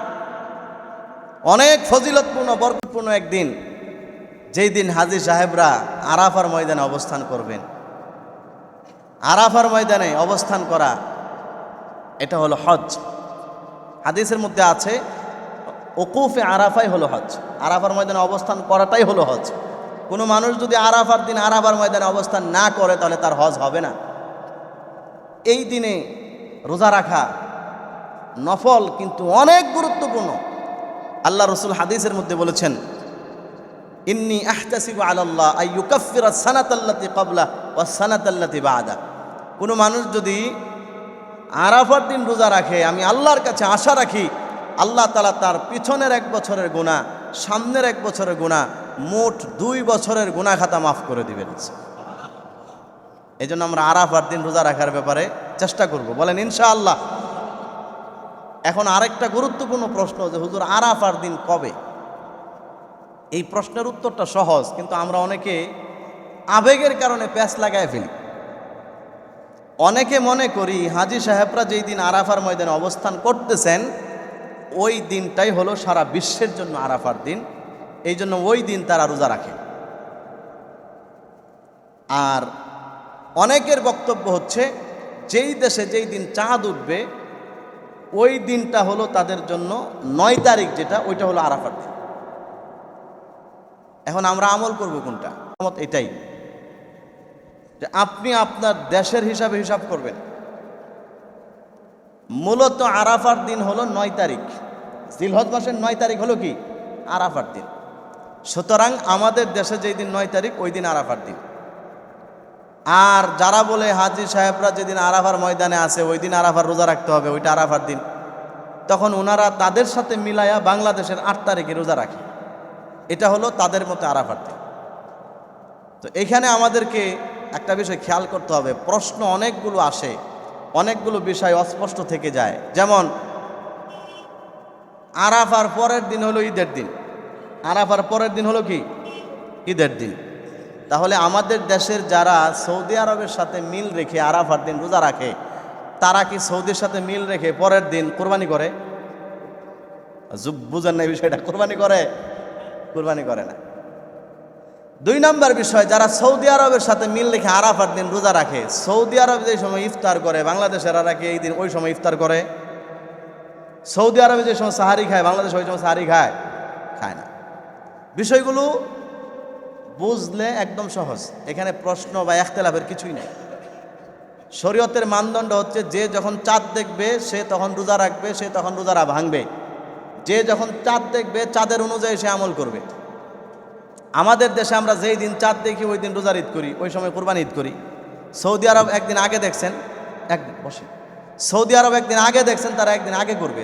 অনেক ফজিলতপূর্ণ বরকতপূর্ণ একদিন, যেই দিন হাজী সাহেবরা আরাফার ময়দানে অবস্থান করবেন। আরাফার ময়দানে অবস্থান করা, এটা হলো হজ। হাদিসের মধ্যে আছে ওকুফে আরাফাই হলো হজ, আরাফার ময়দানে অবস্থান করাটাই হলো হজ। কোনো মানুষ যদি আরাফার দিন আরাফার ময়দানে অবস্থান না করে, তাহলে তার হজ হবে না। এই দিনে রোজা রাখা নফল, কিন্তু অনেক গুরুত্বপূর্ণ। আল্লাহ রসুল হাদিসের মধ্যে বলেছেন, ইন্নী আহতাসিবু আলাল্লাহ আইয়ুকাফিরা সানাতাল্লাতি ক্বাবলা ওয়াস সানাতাল্লাতি বা'দা। কোনো মানুষ যদি আরাফার দিন রোজা রাখে, আমি আল্লাহর কাছে আশা রাখি আল্লাহ তাআলা তার পিছনের 1 বছরের গুনাহ, সামনের 1 বছরের গুনাহ, মোট 2 বছরের গুনাহ খাতা মাফ করে দিবেন। এই জন্য আমরা আরাফার দিন রোজা রাখার ব্যাপারে চেষ্টা করব, বলেন ইনশাআল্লাহ। এখন আরেকটা গুরুত্বপূর্ণ প্রশ্ন, যে হুজুর আরাফার দিন কবে? এই প্রশ্নের উত্তরটা সহজ, কিন্তু আমরা অনেকে আবেগের কারণে প্যাঁচ লাগায় ফেলি। অনেকে মনে করি হাজী সাহেবরা যেই দিন আরাফার ময়দানে অবস্থান করতেছেন, ওই দিনটাই হলো সারা বিশ্বের জন্য আরাফার দিন, এই জন্য ওই দিন তারা রোজা রাখে। আর অনেকের বক্তব্য হচ্ছে, যেই দেশে যেই দিন চাঁদ উঠবে, ওই দিনটা হলো তাদের জন্য 9 তারিখ, যেটা ওইটা হলো আরাফার দিন। এখন আমরা আমল করব কোনটা? এটাই যে আপনি আপনার দেশের হিসাবে হিসাব করবেন। মূলত আরাফার দিন হলো 9 তারিখ, জিলহজ মাসের 9 তারিখ হলো কি আরাফার দিন। সুতরাং আমাদের দেশে যেই দিন 9 তারিখ, ওই দিন আরাফার দিন। আর যারা বলে হাজী সাহেবরা যেদিন আরাফার ময়দানে আছে, ওই দিন আরাফার রোজা রাখতে হবে, ওইটা আরাফার দিন, তখন ওনারা তাদের সাথে মিলাইয়া বাংলাদেশের 8 তারিখে রোজা রাখে। এটা হলো তাদের মতো আরাফার দিন। তো এখানে আমাদেরকে একটা বিষয় খেয়াল করতে হবে, প্রশ্ন অনেকগুলো আসে, অনেকগুলো বিষয় অস্পষ্ট থেকে যায়। যেমন আরাফার পরের দিন হলো ঈদের দিন, আরাফার পরের দিন হলো কি ঈদের দিন। তাহলে আমাদের দেশের যারা সৌদি আরবের সাথে মিল রেখে আরাফার দিন রোজা রাখে, তারা কি সৌদির সাথে মিল রেখে পরের দিন কোরবানি করে? বুঝেন না এই বিষয়টা? কোরবানি করে? কোরবানি করে না। 2 নম্বর বিষয়, যারা সৌদি আরবের সাথে মিল রেখে আরাফার দিন রোজা রাখে, সৌদি আরব যে সময় ইফতার করে, বাংলাদেশের কি এই দিন ওই সময় ইফতার করে? সৌদি আরবে যে সময় সাহারি খায়, বাংলাদেশ ওই সময় সাহারি খায়? খায় না। বিষয়গুলো বুঝলে একদম সহজ, এখানে প্রশ্ন বা ইখতিলাফের কিছুই নেই। শরীয়তের মানদণ্ড হচ্ছে, যে যখন চাঁদ দেখবে সে তখন রোজা রাখবে, সে তখন রোজারা ভাঙবে। যে যখন চাঁদ দেখবে, চাঁদের অনুযায়ী সে আমল করবে। আমাদের দেশে আমরা যেই দিন চাঁদ দেখি, ওই দিন রোজার ঈদ করি, ওই সময় কোরবানি ঈদ করি। সৌদি আরব একদিন আগে দেখছেন, একদিন বসে, সৌদি আরব একদিন আগে দেখছেন, তারা একদিন আগে করবে।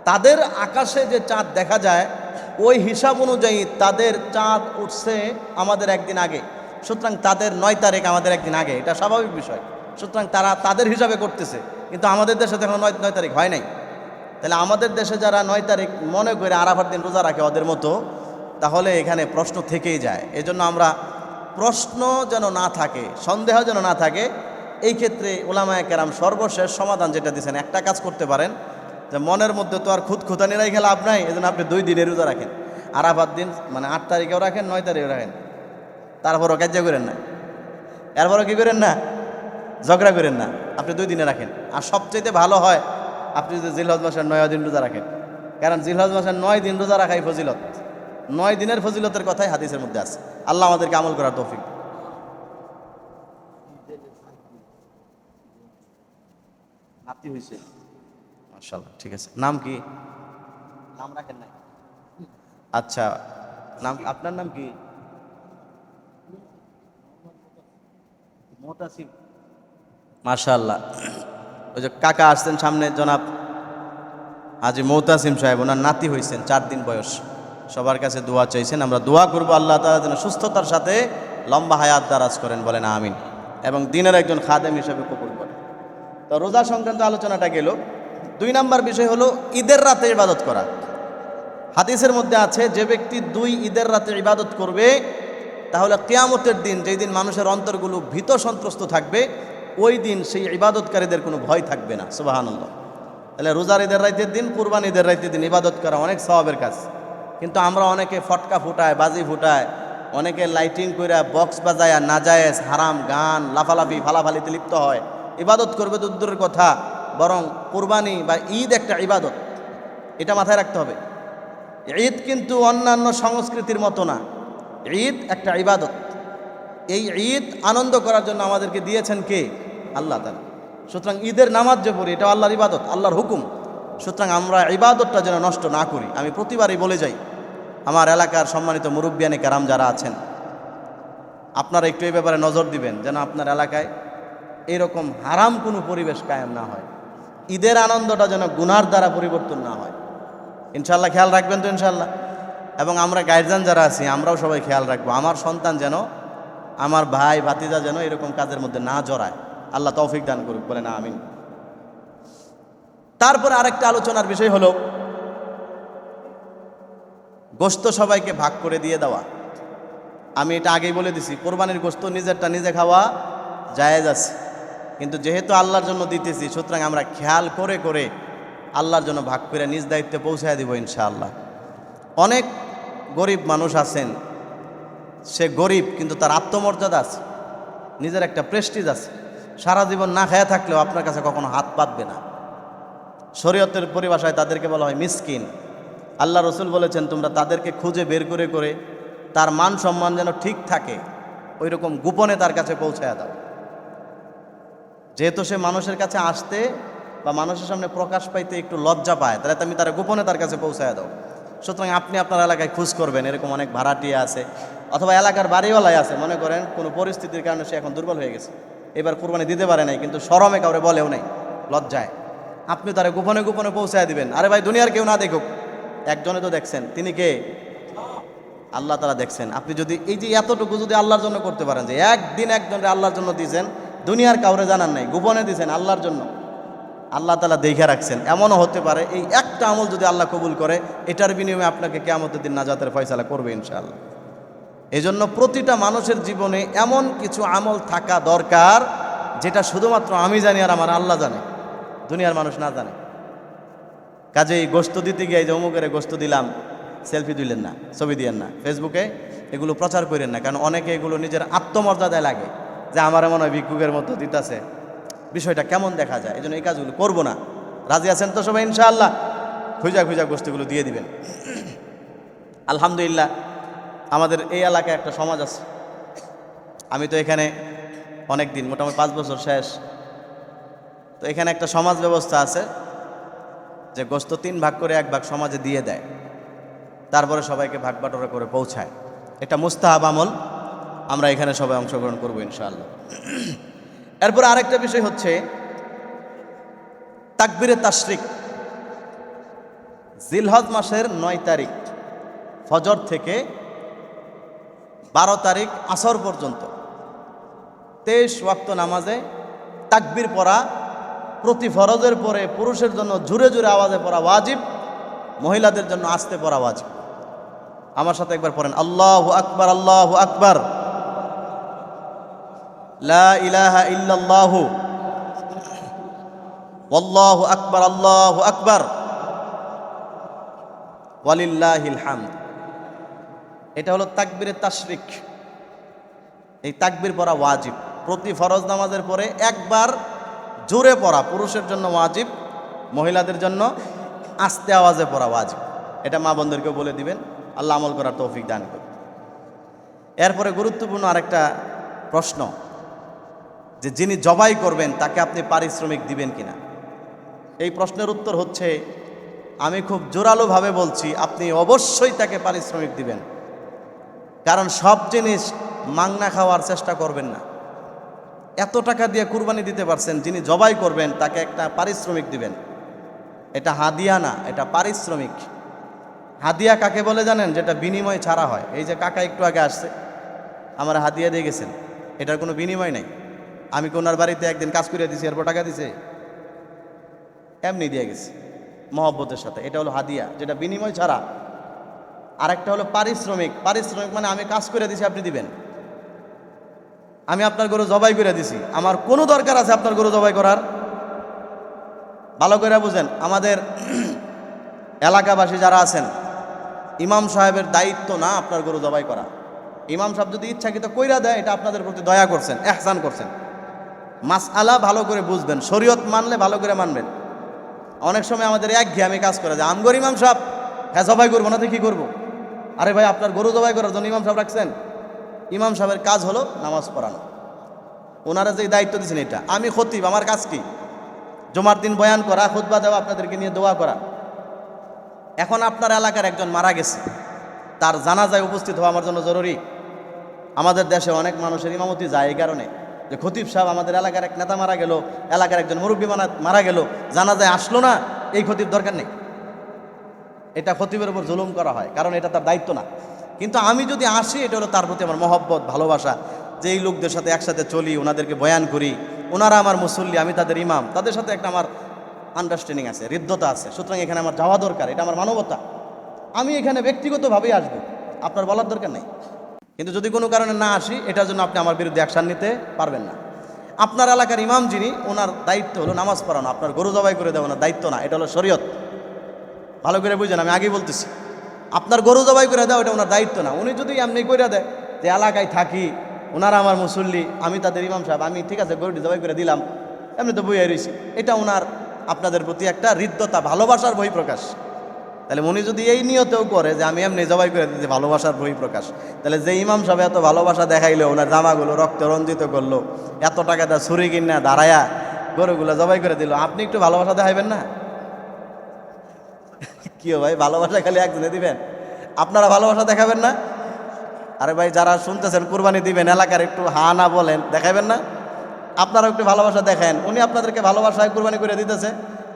তাদের আকাশে যে চাঁদ দেখা যায়, ওই হিসাব অনুযায়ী তাদের চাঁদ উঠছে আমাদের একদিন আগে। সুতরাং তাদের 9 তারিখ আমাদের একদিন আগে, এটা স্বাভাবিক বিষয়। সুতরাং তারা তাদের হিসাবে করতেছে, কিন্তু আমাদের দেশে এখন 9 তারিখ হয় নাই। তাহলে আমাদের দেশে যারা 9 তারিখ মনে করে আরাফার দিন রোজা রাখে ওদের মতো, তাহলে এখানে প্রশ্ন থেকেই যায়। এজন্য আমরা প্রশ্ন যেন না থাকে, সন্দেহ যেন না থাকে, এই ক্ষেত্রে উলামায়ে কেরাম সর্বশেষ সমাধান যেটা দিয়েছেন, একটা কাজ করতে পারেন যে মনের মধ্যে তো আর খুঁতখুঁতানি রেখে লাভ নাই, এই জন্য আপনি 2 দিনের রোজা রাখেন। আরাফাত দিন মানে 8 তারিখেও রাখেন, 9 তারিখেও রাখেন, তারপরও কার্য করেন না, এরপরও কি করেন না, ঝগড়া করেন না, আপনি 2 দিনে রাখেন। আর সবচেয়ে ভালো হয় আপনি যদি জিলহজ মাসের 9 দিন রোজা রাখেন, কারণ জিলহজ মাসের 9 দিন রোজা রাখাই ফজিলত। 9 দিনের ফজিলতের কথাই হাদিসের মধ্যে আছে। আল্লাহ আমাদেরকে আমল করার তৌফিক। নাতি হয়েছে, মাশাআল্লাহ, ঠিক আছে। নাম কি? নাম রাখেন নাই? আচ্ছা, নাম, আপনার নাম কি? মুতাসিম, মাশাআল্লাহ। ওই যে কাকা আসছেন সামনে, জনাব হাজী মুতাসিম সাহেব, ওনার নাতি হয়েছেন, 4 দিন বয়স। সবার কাছে দোয়া চাইছেন, আমরা দোয়া করবো আল্লাহ তাআলা যেন সুস্থতার সাথে লম্বা হায়াত দারাজ করেন, বলেন আমিন, এবং দিনের একজন খাদেম হিসেবে কবুল করেন। তো রোজা সংক্রান্ত আলোচনাটা গেল। 2 নম্বর বিষয় হলো ঈদের রাতে ইবাদত করা। হাদিসের মধ্যে আছে, যে ব্যক্তি 2 ঈদের রাতে ইবাদত করবে, তাহলে কিয়ামতের দিন, যেই দিন মানুষের অন্তরগুলো ভীত সন্ত্রস্ত থাকবে, ওই দিন সেই ইবাদতকারীদের কোনো ভয় থাকবে না। সুবহানাল্লাহ। তাহলে রোজার ঈদের রাতের দিন, কুরবান ঈদের রাতের দিন ইবাদত করা অনেক সওয়াবের কাজ। কিন্তু আমরা অনেকে ফটকা ফুটায়, বাজি ফুটায়, অনেকে লাইটিং করে, বক্স বাজায়, নাজায়েজ হারাম গান, লাফালাফি ফালাফালিতে লিপ্ত হয়। ইবাদত করবে তো দূরের কথা, বরং কুরবানি বা ঈদ একটা ইবাদত, এটা মাথায় রাখতে হবে। ঈদ কিন্তু অন্যান্য সংস্কৃতির মতো না, ঈদ একটা ইবাদত। এই ঈদ আনন্দ করার জন্য আমাদেরকে দিয়েছেন কে? আল্লাহ তাআলা। সুতরাং ঈদের নামাজ যে পড়ি, এটা আল্লাহর ইবাদত, আল্লাহর হুকুম। সুতরাং আমরা ইবাদতটা যেন নষ্ট না করি। আমি প্রতিবারই বলে যাই, আমার এলাকার সম্মানিত মুরব্বিয়ানে কেরাম যারা আছেন, আপনারা একটু এই ব্যাপারে নজর দিবেন, যেন আপনার এলাকায় এরকম হারাম কোনো পরিবেশ কায়েম না হয়। ঈদের আনন্দটা যেন গুনার দ্বারা পরিবর্তন না হয়। ইনশাল্লাহ খেয়াল রাখবেন তো? ইনশাল্লাহ। এবং আমরা গার্জিয়ান যারা আছি, আমরাও সবাই খেয়াল রাখবো, আমার সন্তান যেন, আমার ভাই ভাতিজা যেন এরকম কাজের মধ্যে না জড়ায়। আল্লাহ তৌফিক দান করুক, বলে না আমিন। তারপরে আরেকটা আলোচনার বিষয় হলো গোশত সবাইকে ভাগ করে দিয়ে দেওয়া। আমি এটা আগেই বলে দিছি, কোরবানির গোশত নিজেরটা নিজে খাওয়া জায়েজ আছে, কিন্তু যেহেতু আল্লাহর জন্য দিতেছি, সুতরাং আমরা খেয়াল করে করে আল্লাহর জন্য ভাগ করে নিজ দায়িত্বে পৌঁছায় দিব ইনশাআল্লাহ। অনেক গরিব মানুষ আছেন, সে গরিব কিন্তু তার আত্মমর্যাদা আছে, নিজের একটা প্রেস্টিজ আছে, সারা জীবন না খেয়ে থাকলেও আপনার কাছে কখনো হাত পাতবে না। শরীয়তের পরিভাষায় তাদেরকে বলা হয় মিসকিন। আল্লাহ রসুল বলেছেন, তোমরা তাদেরকে খুঁজে বের করে করে তার মান সম্মান যেন ঠিক থাকে, ওই রকম গোপনে তার কাছে পৌঁছায় দাও। যেহেতু সে মানুষের কাছে আসতে বা মানুষের সামনে প্রকাশ পাইতে একটু লজ্জা পায়, তাহলে তুমি তার গোপনে তার কাছে পৌঁছায় দাও। সুতরাং আপনি আপনার এলাকায় খোঁজ করবেন, এরকম অনেক ভাড়াটিয়া আছে, অথবা এলাকার বাড়িওয়ালাই আছে, মনে করেন কোনো পরিস্থিতির কারণে সে এখন দুর্বল হয়ে গেছে, এবার কুরবানি দিতে পারে নাই, কিন্তু শরমে কাউরে বলেও নাই, লজ্জায়, আপনি তারা গোপনে গোপনে পৌঁছায় দিবেন। আরে ভাই, দুনিয়ার কেউ না দেখুক, একজনে তো দেখছেন, তিনি কে? আল্লাহ তাআলা দেখছেন। আপনি যদি এই যে এতটুকু যদি আল্লাহর জন্য করতে পারেন, যে একদিন একজনকে আল্লাহর জন্য দিয়েছেন, দুনিয়ার কাউরে জানান নাই, গোপনে দিয়েছেন আল্লাহর জন্য, আল্লাহ তাআলা দেখে রাখছেন। এমনও হতে পারে এই একটা আমল যদি আল্লাহ কবুল করে, এটার বিনিময়ে আপনাকে কিয়ামতের দিন নাজাতের ফয়সালা করবে ইনশাআল্লাহ। এই জন্য প্রতিটা মানুষের জীবনে এমন কিছু আমল থাকা দরকার, যেটা শুধুমাত্র আমি জানি আর আমার আল্লাহ জানে, দুনিয়ার মানুষ না জানে। কাজেই গোশত দিতে গিয়ে যে অমুকের গোশত দিলাম, সেলফি দিলেন না, ছবি দিলেন না, ফেসবুকে এগুলো প্রচার করেন না, কারণ অনেকে এগুলো নিজের আত্মমর্যাদায় লাগে, যে আমার মনে হয় ভিক্ষুকের মতো দিতেছে, বিষয়টা কেমন দেখা যায়। এই জন্য এই কাজগুলো করবো না। রাজি আছেন তো সবাই? ইনশাআল্লাহ খুঁজা খুঁজা গোশতগুলো দিয়ে দিবেন। আলহামদুলিল্লাহ, আমাদের এই এলাকায় একটা সমাজ আছে, আমি তো এখানে অনেক দিন, মোটামুটি 5 বছর শেষ। তো এখানে একটা সমাজ ব্যবস্থা আছে, যে গোশত 3 ভাগ করে 1 ভাগ সমাজে দিয়ে দেয়, তারপরে সবাইকে ভাগ বাটোয়ারা করে পৌঁছায়। এটা মুস্তাহাব আমল, আমরা এখানে সবাই অংশগ্রহণ করবো ইনশাআল্লাহ। এরপর আরেকটা বিষয় হচ্ছে তাকবীরে তাশরিক। জিলহজ মাসের 9 তারিখ ফজর থেকে 12 তারিখ আসর পর্যন্ত 23 ওয়াক্ত নামাজে তাকবীর পড়া প্রতি ফরজের পরে পুরুষের জন্য জোরে জোরে আওয়াজে পড়া ওয়াজিব, মহিলাদের জন্য আস্তে পড়া ওয়াজিব। আমার সাথে একবার পড়েন, আল্লাহু আকবার, আল্লাহু আকবার। লা ইলাহা ইল্লাল্লাহু ওয়াল্লাহু আকবার, আল্লাহু আকবার, ওয়ালিল্লাহিল হামদ। এটা হলো তাকবীরে তাশরিক। এই তাকবীর পড়া ওয়াজিব। প্রতি ফরজ নামাজের পরে একবার জোরে পড়া পুরুষের জন্য ওয়াজিব, মহিলাদের জন্য আস্তে আওয়াজে পড়া ওয়াজিব। এটা মা বোনদেরকেও বলে দিবেন, আল্লাহ আমল করার তৌফিক দান করুন। এরপরে গুরুত্বপূর্ণ আরেকটা প্রশ্ন, যে যিনি জবাই করবেন তাকে আপনি পারিশ্রমিক দিবেন কিনা। এই প্রশ্নের উত্তর হচ্ছে, আমি খুব জোরালোভাবে বলছি, আপনি অবশ্যই তাকে পারিশ্রমিক দিবেন। কারণ সব জিনিস মাংনা খাওয়ার চেষ্টা করবেন না। এত টাকা দিয়ে কুরবানি দিতে পারছেন, যিনি জবাই করবেন তাকে একটা পারিশ্রমিক দিবেন। এটা হাদিয়া না, এটা পারিশ্রমিক। হাদিয়া কাকে বলে জানেন? যেটা বিনিময় ছাড়া হয়। এই যে কাকা একটু আগে আসছে, আমার হাদিয়া দিয়ে গেছেন, এটার কোনো বিনিময় নাই। আমি কি ওনার বাড়িতে একদিন কাজ করে দিছি, এরপর টাকা দিছে? এমনি দিয়ে গেছে মহব্বতের সাথে। এটা হলো হাদিয়া, যেটা বিনিময় ছাড়া। আরেকটা হলো পারিশ্রমিক। পারিশ্রমিক মানে আমি কাজ করে দিছি, আপনি দিবেন। আমি আপনার গরু জবাই করে দিছি, আমার কোনো দরকার আছে আপনার গরু জবাই করার? ভালো করে বুঝেন, আমাদের এলাকাবাসী যারা আছেন, ইমাম সাহেবের দায়িত্ব না আপনার গরু জবাই করা। ইমাম সাহেব যদি ইচ্ছাকৃত কইরা দেয়, এটা আপনাদের প্রতি দয়া করছেন, এহসান করছেন। মাসআলা ভালো করে বুঝবেন, শরীয়ত মানলে ভালো করে মানবেন। অনেক সময় আমাদের একঘেয়েমি কাজ করে, যে আমগর ইমাম সাহেব, হ্যাঁ জবাই করবো না তো কি করবো? আরে ভাই, আপনার গরু জবাই করার জন্য ইমাম সাহেব রাখছেন? ইমাম সাহেবের কাজ হলো নামাজ পড়ানো। ওনারা যে দায়িত্ব দিয়েছেন, এটা আমি খতিব, আমার কাজ কি? জুমার দিন বয়ান করা, খুতবা দেওয়া, আপনাদেরকে নিয়ে দোয়া করা। এখন আপনার এলাকার একজন মারা গেছে, তার জানাজায় উপস্থিত হওয়া আমার জন্য জরুরি। আমাদের দেশে অনেক মানুষের ইমামতি যায় এই কারণে, যে খতিব সাহেব আমাদের এলাকার এক নেতা মারা গেল, এলাকার একজন মুরব্বী মারা গেল, জানাজায় আসলো না, এই খতিব দরকার নেই। এটা খতিবের উপর জুলুম করা হয়, কারণ এটা তার দায়িত্ব না। কিন্তু আমি যদি আসি, এটা হলো তার প্রতি আমার মহব্বত, ভালোবাসা, যে এই লোকদের সাথে একসাথে চলি, ওনাদেরকে বয়ান করি, ওনারা আমার মুসল্লি, আমি তাদের ইমাম, তাদের সাথে একটা আমার আন্ডারস্ট্যান্ডিং আছে, হৃদ্যতা আছে। সুতরাং এখানে আমার যাওয়া দরকার, এটা আমার মানবতা। আমি এখানে ব্যক্তিগতভাবেই আসবো, আপনার বলার দরকার নেই। কিন্তু যদি কোনো কারণে না আসি, এটার জন্য আপনি আমার বিরুদ্ধে অ্যাকশান নিতে পারবেন না। আপনার এলাকার ইমাম যিনি, ওনার দায়িত্ব হলো নামাজ পড়ানো, আপনার গরু জবাই করে দেওয়া ওনার দায়িত্ব না, এটা হলো শরীয়ত। ভালো করে বুঝেন, আমি আগেই বলতেছি, আপনার গরু জবাই করে দেওয়া এটা ওনার দায়িত্ব না। উনি যদি এমনি করে দেয়, যে এলাকায় থাকি, ওনারা আমার মুসল্লি, আমি তাদের ইমাম সাহেব, আমি ঠিক আছে গরুটি জবাই করে দিলাম, এমনি তো বইয়ে রয়েছি, এটা ওনার আপনাদের প্রতি একটা হৃদ্যতা, ভালোবাসার বহিঃপ্রকাশ। তাহলে উনি যদি এই নিয়তেও করে যে আমি এমনি জবাই করে দিতে, ভালোবাসার বহিঃপ্রকাশ, তাহলে যে ইমাম সাহেব এত ভালোবাসা দেখাইলো, ওনার জামাগুলো রক্ত রঞ্জিত করলো, এত টাকা দেয় ছুরি কিনা দাঁড়ায়া গরুগুলো জবাই করে দিল, আপনি একটু ভালোবাসা দেখাইবেন না? কি ভাই, ভালোবাসা খালি একজনে দিবেন, আপনারা ভালোবাসা দেখাবেন না? আরে ভাই, যারা শুনতেছেন কুরবানি দিবেন, এলাকার একটু হা না বলেন, দেখাবেন না? আপনারা একটু ভালোবাসা দেখেন। উনি আপনাদেরকে ভালোবাসায় কুরবানি করে দিতেছে,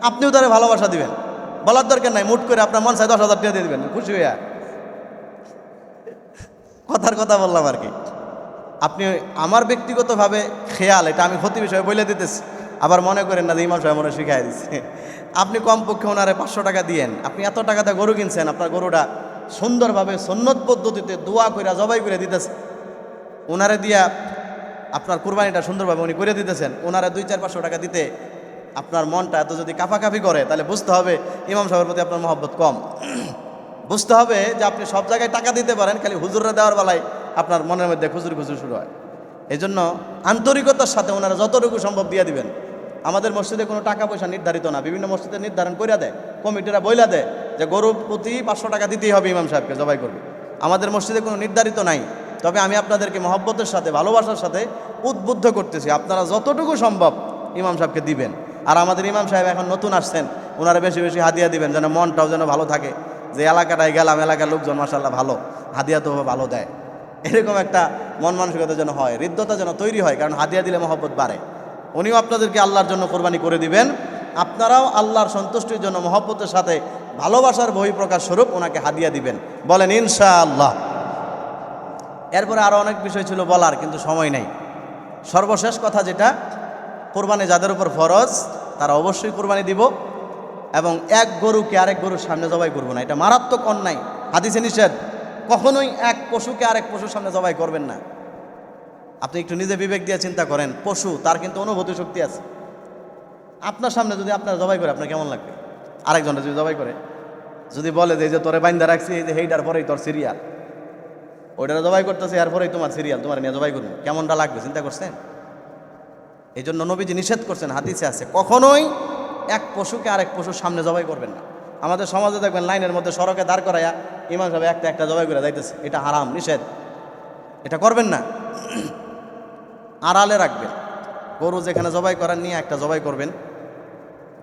আপনিও তারা ভালোবাসা দিবেন। বলার দরকার নাই, মুট করে আপনার মন চায় 10,000 টাকা দিয়ে দিবেন, খুশি হইয়া। কথার কথা বললাম আর কি। আপনি আমার ব্যক্তিগতভাবে খেয়াল, এটা আমি ক্ষতি বিষয়ে বলে দিতেছি, আবার মনে করেন না যে ইমাম সাহেব মনে শিখাই দিচ্ছে। আপনি কমপক্ষে ওনারে 500 টাকা দিয়েন। আপনি এত টাকাতে গরু কিনছেন, আপনার গরুটা সুন্দরভাবে সুন্নত পদ্ধতিতে দোয়া করে জবাই করে দিতেছে, ওনারে দিয়া আপনার কুরবানিটা সুন্দরভাবে উনি করে দিতেছেন, ওনারা 200-400 টাকা দিতে আপনার মনটা এত যদি কাফাকাফি করে, তাহলে বুঝতে হবে ইমাম সাহেবের প্রতি আপনার মহব্বত কম। বুঝতে হবে যে আপনি সব জায়গায় টাকা দিতে পারেন, খালি হুজুররা দেওয়ার বেলায় আপনার মনের মধ্যে খুচুর খুচুর শুরু হয়। এই জন্য আন্তরিকতার সাথে ওনারা যতটুকু সম্ভব দিয়ে দিবেন। আমাদের মসজিদে কোনো টাকা পয়সা নির্ধারিত না, বিভিন্ন মসজিদে নির্ধারণ করে দেয়, কমিটিরা বইলা দেয় যে গরুর প্রতি 500 টাকা দিতেই হবে ইমাম সাহেবকে জবাই করবে। আমাদের মসজিদে কোনো নির্ধারিত নাই। তবে আমি আপনাদেরকে মহব্বতের সাথে, ভালোবাসার সাথে উদ্বুদ্ধ করতেছি, আপনারা যতটুকু সম্ভব ইমাম সাহেবকে দিবেন। আর আমাদের ইমাম সাহেব এখন নতুন আসছেন, ওনারা বেশি বেশি হাদিয়া দিবেন, যেন মনটাও যেন ভালো থাকে, যে এলাকাটায় গেলাম, এলাকার লোকজন মাশাআল্লাহ ভালো, হাদিয়া তো ভালো দেয়, এরকম একটা মন মানসিকতা যেন হয়, হৃদ্যতা যেন তৈরি হয়। কারণ হাদিয়া দিলে মহব্বত বাড়ে। উনিও আপনাদেরকে আল্লাহর জন্য কোরবানি করে দিবেন, আপনারাও আল্লাহর সন্তুষ্টির জন্য মহব্বতের সাথে ভালোবাসার বহিঃপ্রকাশ স্বরূপ ওনাকে হাদিয়া দিবেন। বলেন ইনশাআল্লাহ। এরপরে আরও অনেক বিষয় ছিল বলার, কিন্তু সময় নেই। সর্বশেষ কথা যেটা, কোরবানি যাদের উপর ফরজ তারা অবশ্যই কোরবানি দিব, এবং এক গরুকে আরেক গরুর সামনে জবাই করবো না, এটা মারাত্মক অন্যায়, হাদিসে নিষেধ। কখনোই এক পশুকে আরেক পশুর সামনে জবাই করবেন না। আপনি একটু নিজে বিবেক দিয়ে চিন্তা করেন, পশু তার কিন্তু অনুভূতি শক্তি আছে। আপনার সামনে যদি আপনার জবাই করে আপনার কেমন লাগবে? আরেকজনটা যদি জবাই করে, যদি বলে যে এই যে তোরে বাইন্দা রাখছি, এই যে হেইটার পরেই তোর সিরিয়াল, ওইটারে জবাই করতেছে, এরপরেই তোমার সিরিয়াল, তোমার নিয়ে জবাই করবে, কেমনটা লাগবে চিন্তা করছেন? এই জন্য নবীজি নিষেধ করছেন, হাদিসে আছে, কখনোই এক পশুকে আরেক পশুর সামনে জবাই করবেন না। আমাদের সমাজে দেখবেন লাইনের মধ্যে সড়কে দাঁড় করাইয়া ইমাম সাহেব একটা একটা জবাই করে যাইতেছে, এটা হারাম, নিষেধ, এটা করবেন না। আড়ালে রাখবেন, গরু যেখানে জবাই করার নিয়ে একটা জবাই করবেন।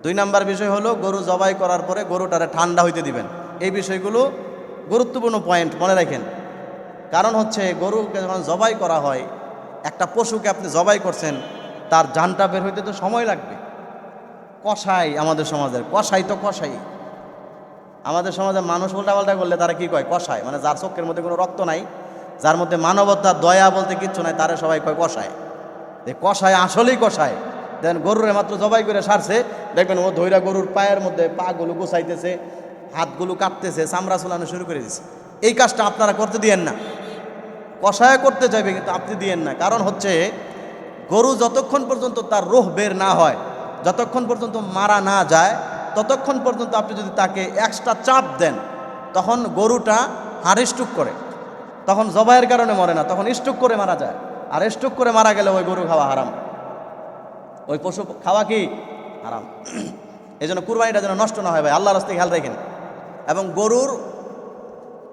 2 নাম্বার বিষয় হলো গরু জবাই করার পরে গরুটারে ঠান্ডা হইতে দিবেন। এই বিষয়গুলো গুরুত্বপূর্ণ পয়েন্ট, মনে রাখেন। কারণ হচ্ছে গরুকে যখন জবাই করা হয়, একটা পশুকে আপনি জবাই করছেন, তার জানটা বের হইতে তো সময় লাগবে। কষাই আমাদের সমাজের, কষাই তো কষাই। আমাদের সমাজে মানুষ উল্টাপাল্টা করলে তারা কি কয়? কষায়। মানে যার চোখের মধ্যে কোনো রক্ত নাই, যার মধ্যে মানবতা দয়া বলতে কিচ্ছু নাই, তারা সবাই কয় কষায়। যে কষায় আসলেই কষায়। দেন গরুরে মাত্র জবাই করে সারছে, দেখবেন ও ধৈরা গরুর পায়ের মধ্যে পাগুলো গোছাইতেছে, হাতগুলো কাটতেছে, চামড়া চুলানো শুরু করে দিচ্ছে। এই কাজটা আপনারা করতে দিয়েন না। কষায় করতে চাইবে কিন্তু আপনি দিয়েন না। কারণ হচ্ছে গরু যতক্ষণ পর্যন্ত তার রূহ বের না হয়, যতক্ষণ পর্যন্ত মারা না যায়, ততক্ষণ পর্যন্ত আপনি যদি তাকে এক্সট্রা চাপ দেন, তখন গরুটা হাড় স্ট্রোক করে। তখন জবাইয়ের কারণে মরে না, তখন স্ট্রোক করে মারা যায়। আর স্ট্রোক করে মারা গেলে ওই গরু খাওয়া হারাম, ওই পশু খাওয়া কি হারাম। এই জন্য কুরবানিটা যেন নষ্ট না হয় ভাই, আল্লাহর রাস্তায় খেয়াল রাখেন। এবং গরুর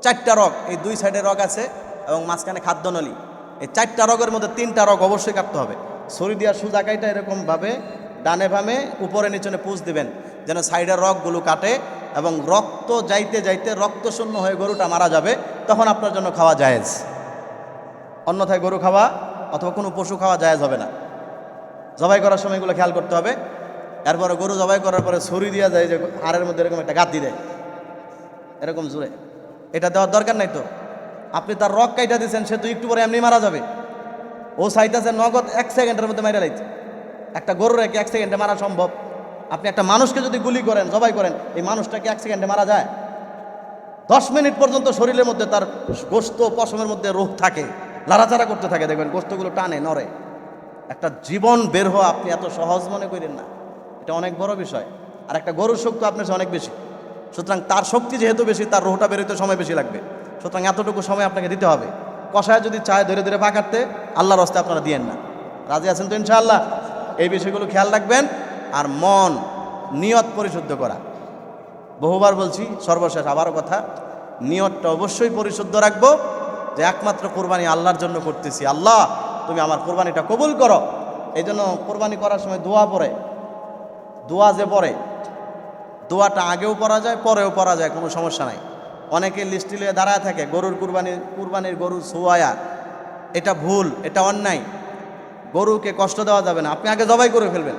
4টা রগ, এই 2 সাইডে রগ আছে এবং মাঝখানে খাদ্যনলী। এই 4টা রগের মধ্যে 3টা রগ অবশ্যই কাটতে হবে। ছুরি দিয়া সোজা কাইটা এরকমভাবে ডানে বামে উপরে নিচনে পুষ দিবেন, যেন সাইডের রগগুলো কাটে। এবং রক্ত যাইতে যাইতে রক্তশূন্য হয়ে গরুটা মারা যাবে, তখন আপনার জন্য খাওয়া জায়েজ। অন্যথায় গরু খাওয়া অথবা কোনো পশু খাওয়া জায়েজ হবে না। জবাই করার সময় এগুলো খেয়াল করতে হবে। এরপরে গরু জবাই করার পরে ছুরি দিয়া যায় যে হাড়ের মধ্যে এরকম একটা গাঁথি দেয়, এরকম জুড়ে, এটা দেওয়ার দরকার নাই তো। আপনি তার রক কাইটা দিচ্ছেন, সে তো একটু পরে এমনি মারা যাবে। ও চাইতেছে নগদ 1 সেকেন্ডের মধ্যে মারা লাইছে। একটা গরুর 1 সেকেন্ডে মারা সম্ভব? আপনি একটা মানুষকে যদি গুলি করেন, জবাই করেন, এই মানুষটাকে 1 সেকেন্ডে মারা যায়? 10 মিনিট পর্যন্ত শরীরের মধ্যে তার গোস্ত পশমের মধ্যে রোগ থাকে, লাড়াচাড়া করতে থাকে, দেখবেন গোস্তগুলো টানে নড়ে। একটা জীবন বের হওয়া আপনি এত সহজ মনে করেন না, এটা অনেক বড় বিষয়। আর একটা গরুর শক্তি আপনার চেয়ে অনেক বেশি, সুতরাং তার শক্তি যেহেতু বেশি, তার রোহটা বেরোতে সময় বেশি লাগবে। সুতরাং এতটুকু সময় আপনাকে দিতে হবে। কষায় যদি চায় ধীরে ধীরে পা কাটতে, আল্লাহর রাস্তায় আপনারা দিয়েন না। রাজি আছেন তো ইনশাআল্লাহ? এই বিষয়গুলো খেয়াল রাখবেন। আর মন, নিয়ত পরিশুদ্ধ করা, বহুবার বলছি, সর্বশেষ আবারও কথা, নিয়তটা অবশ্যই পরিশুদ্ধ রাখবো যে একমাত্র কোরবানি আল্লাহর জন্য করতেছি, আল্লাহ তুমি আমার কোরবানিটা কবুল করো। এই জন্য কোরবানি করার সময় দোয়া পড়ে, দোয়া যে পড়ে, দোয়াটা আগেও পড়া যায় পরেও পড়া যায়, কোনো সমস্যা নাই। অনেকে লিস্টি লিয়ে দাঁড়ায় থাকে, গরুর কুরবানির গরু ছোঁয়া, এটা ভুল, এটা অন্যায়। গরুকে কষ্ট দেওয়া যাবে না, আপনি আগে জবাই করে ফেলবেন।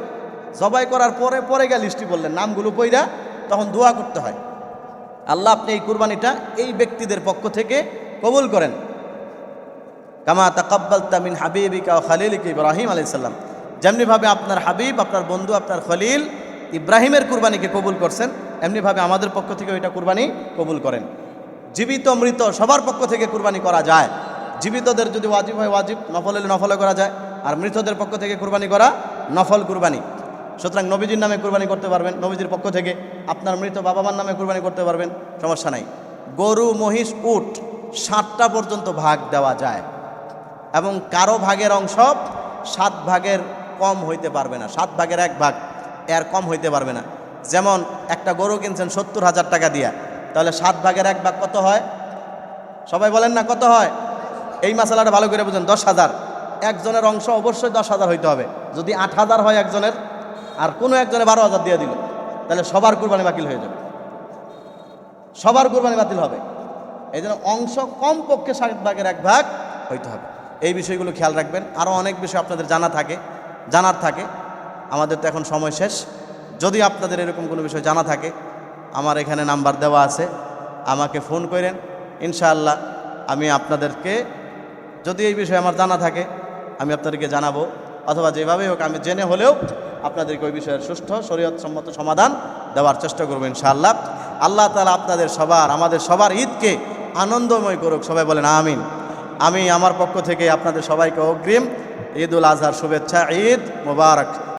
জবাই করার পরে পরে গিয়ে লিস্টি বললেন, নামগুলো পইরা তখন দোয়া করতে হয়, আল্লাহ আপনি এই কুরবানিটা এই ব্যক্তিদের পক্ষ থেকে কবুল করেন। কামা তাকাব্বালতা মিন হাবিবিকা ওয়া খালিলিকা ইব্রাহিম আলাইহিস সালাম, যেমনিভাবে আপনার হাবিব, আপনার বন্ধু, আপনার খলিল ইব্রাহিমের কুরবানিকে কবুল করছেন, এমনিভাবে আমাদের পক্ষ থেকে ওইটা কুরবানি কবুল করেন। জীবিত মৃত সবার পক্ষ থেকে কুরবানি করা যায়। জীবিতদের যদি ওয়াজিব হয় ওয়াজিব, নফল হলে নফলে করা যায়। আর মৃতদের পক্ষ থেকে কুরবানি করা নফল কুরবানি। সুতরাং নবীজির নামে কুরবানি করতে পারবেন, নবীজির পক্ষ থেকে। আপনার মৃত বাবা মার নামে কুরবানি করতে পারবেন, সমস্যা নাই। গরু, মহিষ, উট 7টা পর্যন্ত ভাগ দেওয়া যায় এবং কারো ভাগের অংশ 7 ভাগের কম হইতে পারবে না, 7 ভাগের 1 ভাগ, এর কম হইতে পারবে না। যেমন একটা গরু কিনছেন 70,000 টাকা দিয়া, তাহলে 7 ভাগের 1 ভাগ কত হয়? সবাই বলেন না কত হয়? এই মশালাটা ভালো করে বুঝেন, 10,000। একজনের অংশ অবশ্যই 10,000 হইতে হবে। যদি 8,000 হয় একজনের, আর কোনো একজনে 12,000 দিয়ে দিল, তাহলে সবার কুরবানি বাতিল হয়ে যাবে, সবার কুরবানি বাতিল হবে। এই জন্য অংশ কমপক্ষে 7 ভাগের 1 ভাগ হইতে হবে। এই বিষয়গুলো খেয়াল রাখবেন। আরও অনেক বিষয় আপনাদের জানার থাকে। আমাদের তো এখন সময় শেষ। যদি আপনাদের এরকম কোনো বিষয় জানা থাকে, আমার এখানে নাম্বার দেওয়া আছে, আমাকে ফোন করেন, ইনশাআল্লাহ আমি আপনাদেরকে, যদি এই বিষয়ে আমার জানা থাকে আমি আপনাদেরকে জানাবো, অথবা যেভাবেই হোক আমি জেনে হলেও আপনাদেরকে ওই বিষয়ের সুষ্ঠু শরীয়তসম্মত সমাধান দেওয়ার চেষ্টা করবো ইনশাআল্লাহ। আল্লাহ তাআলা আপনাদের সবার, আমাদের সবার ঈদকে আনন্দময় করুক। সবাই বলেন আমিন। আমি আমার পক্ষ থেকে আপনাদের সবাইকে অগ্রিম ঈদ উল আজহার শুভেচ্ছা। ঈদ মোবারক।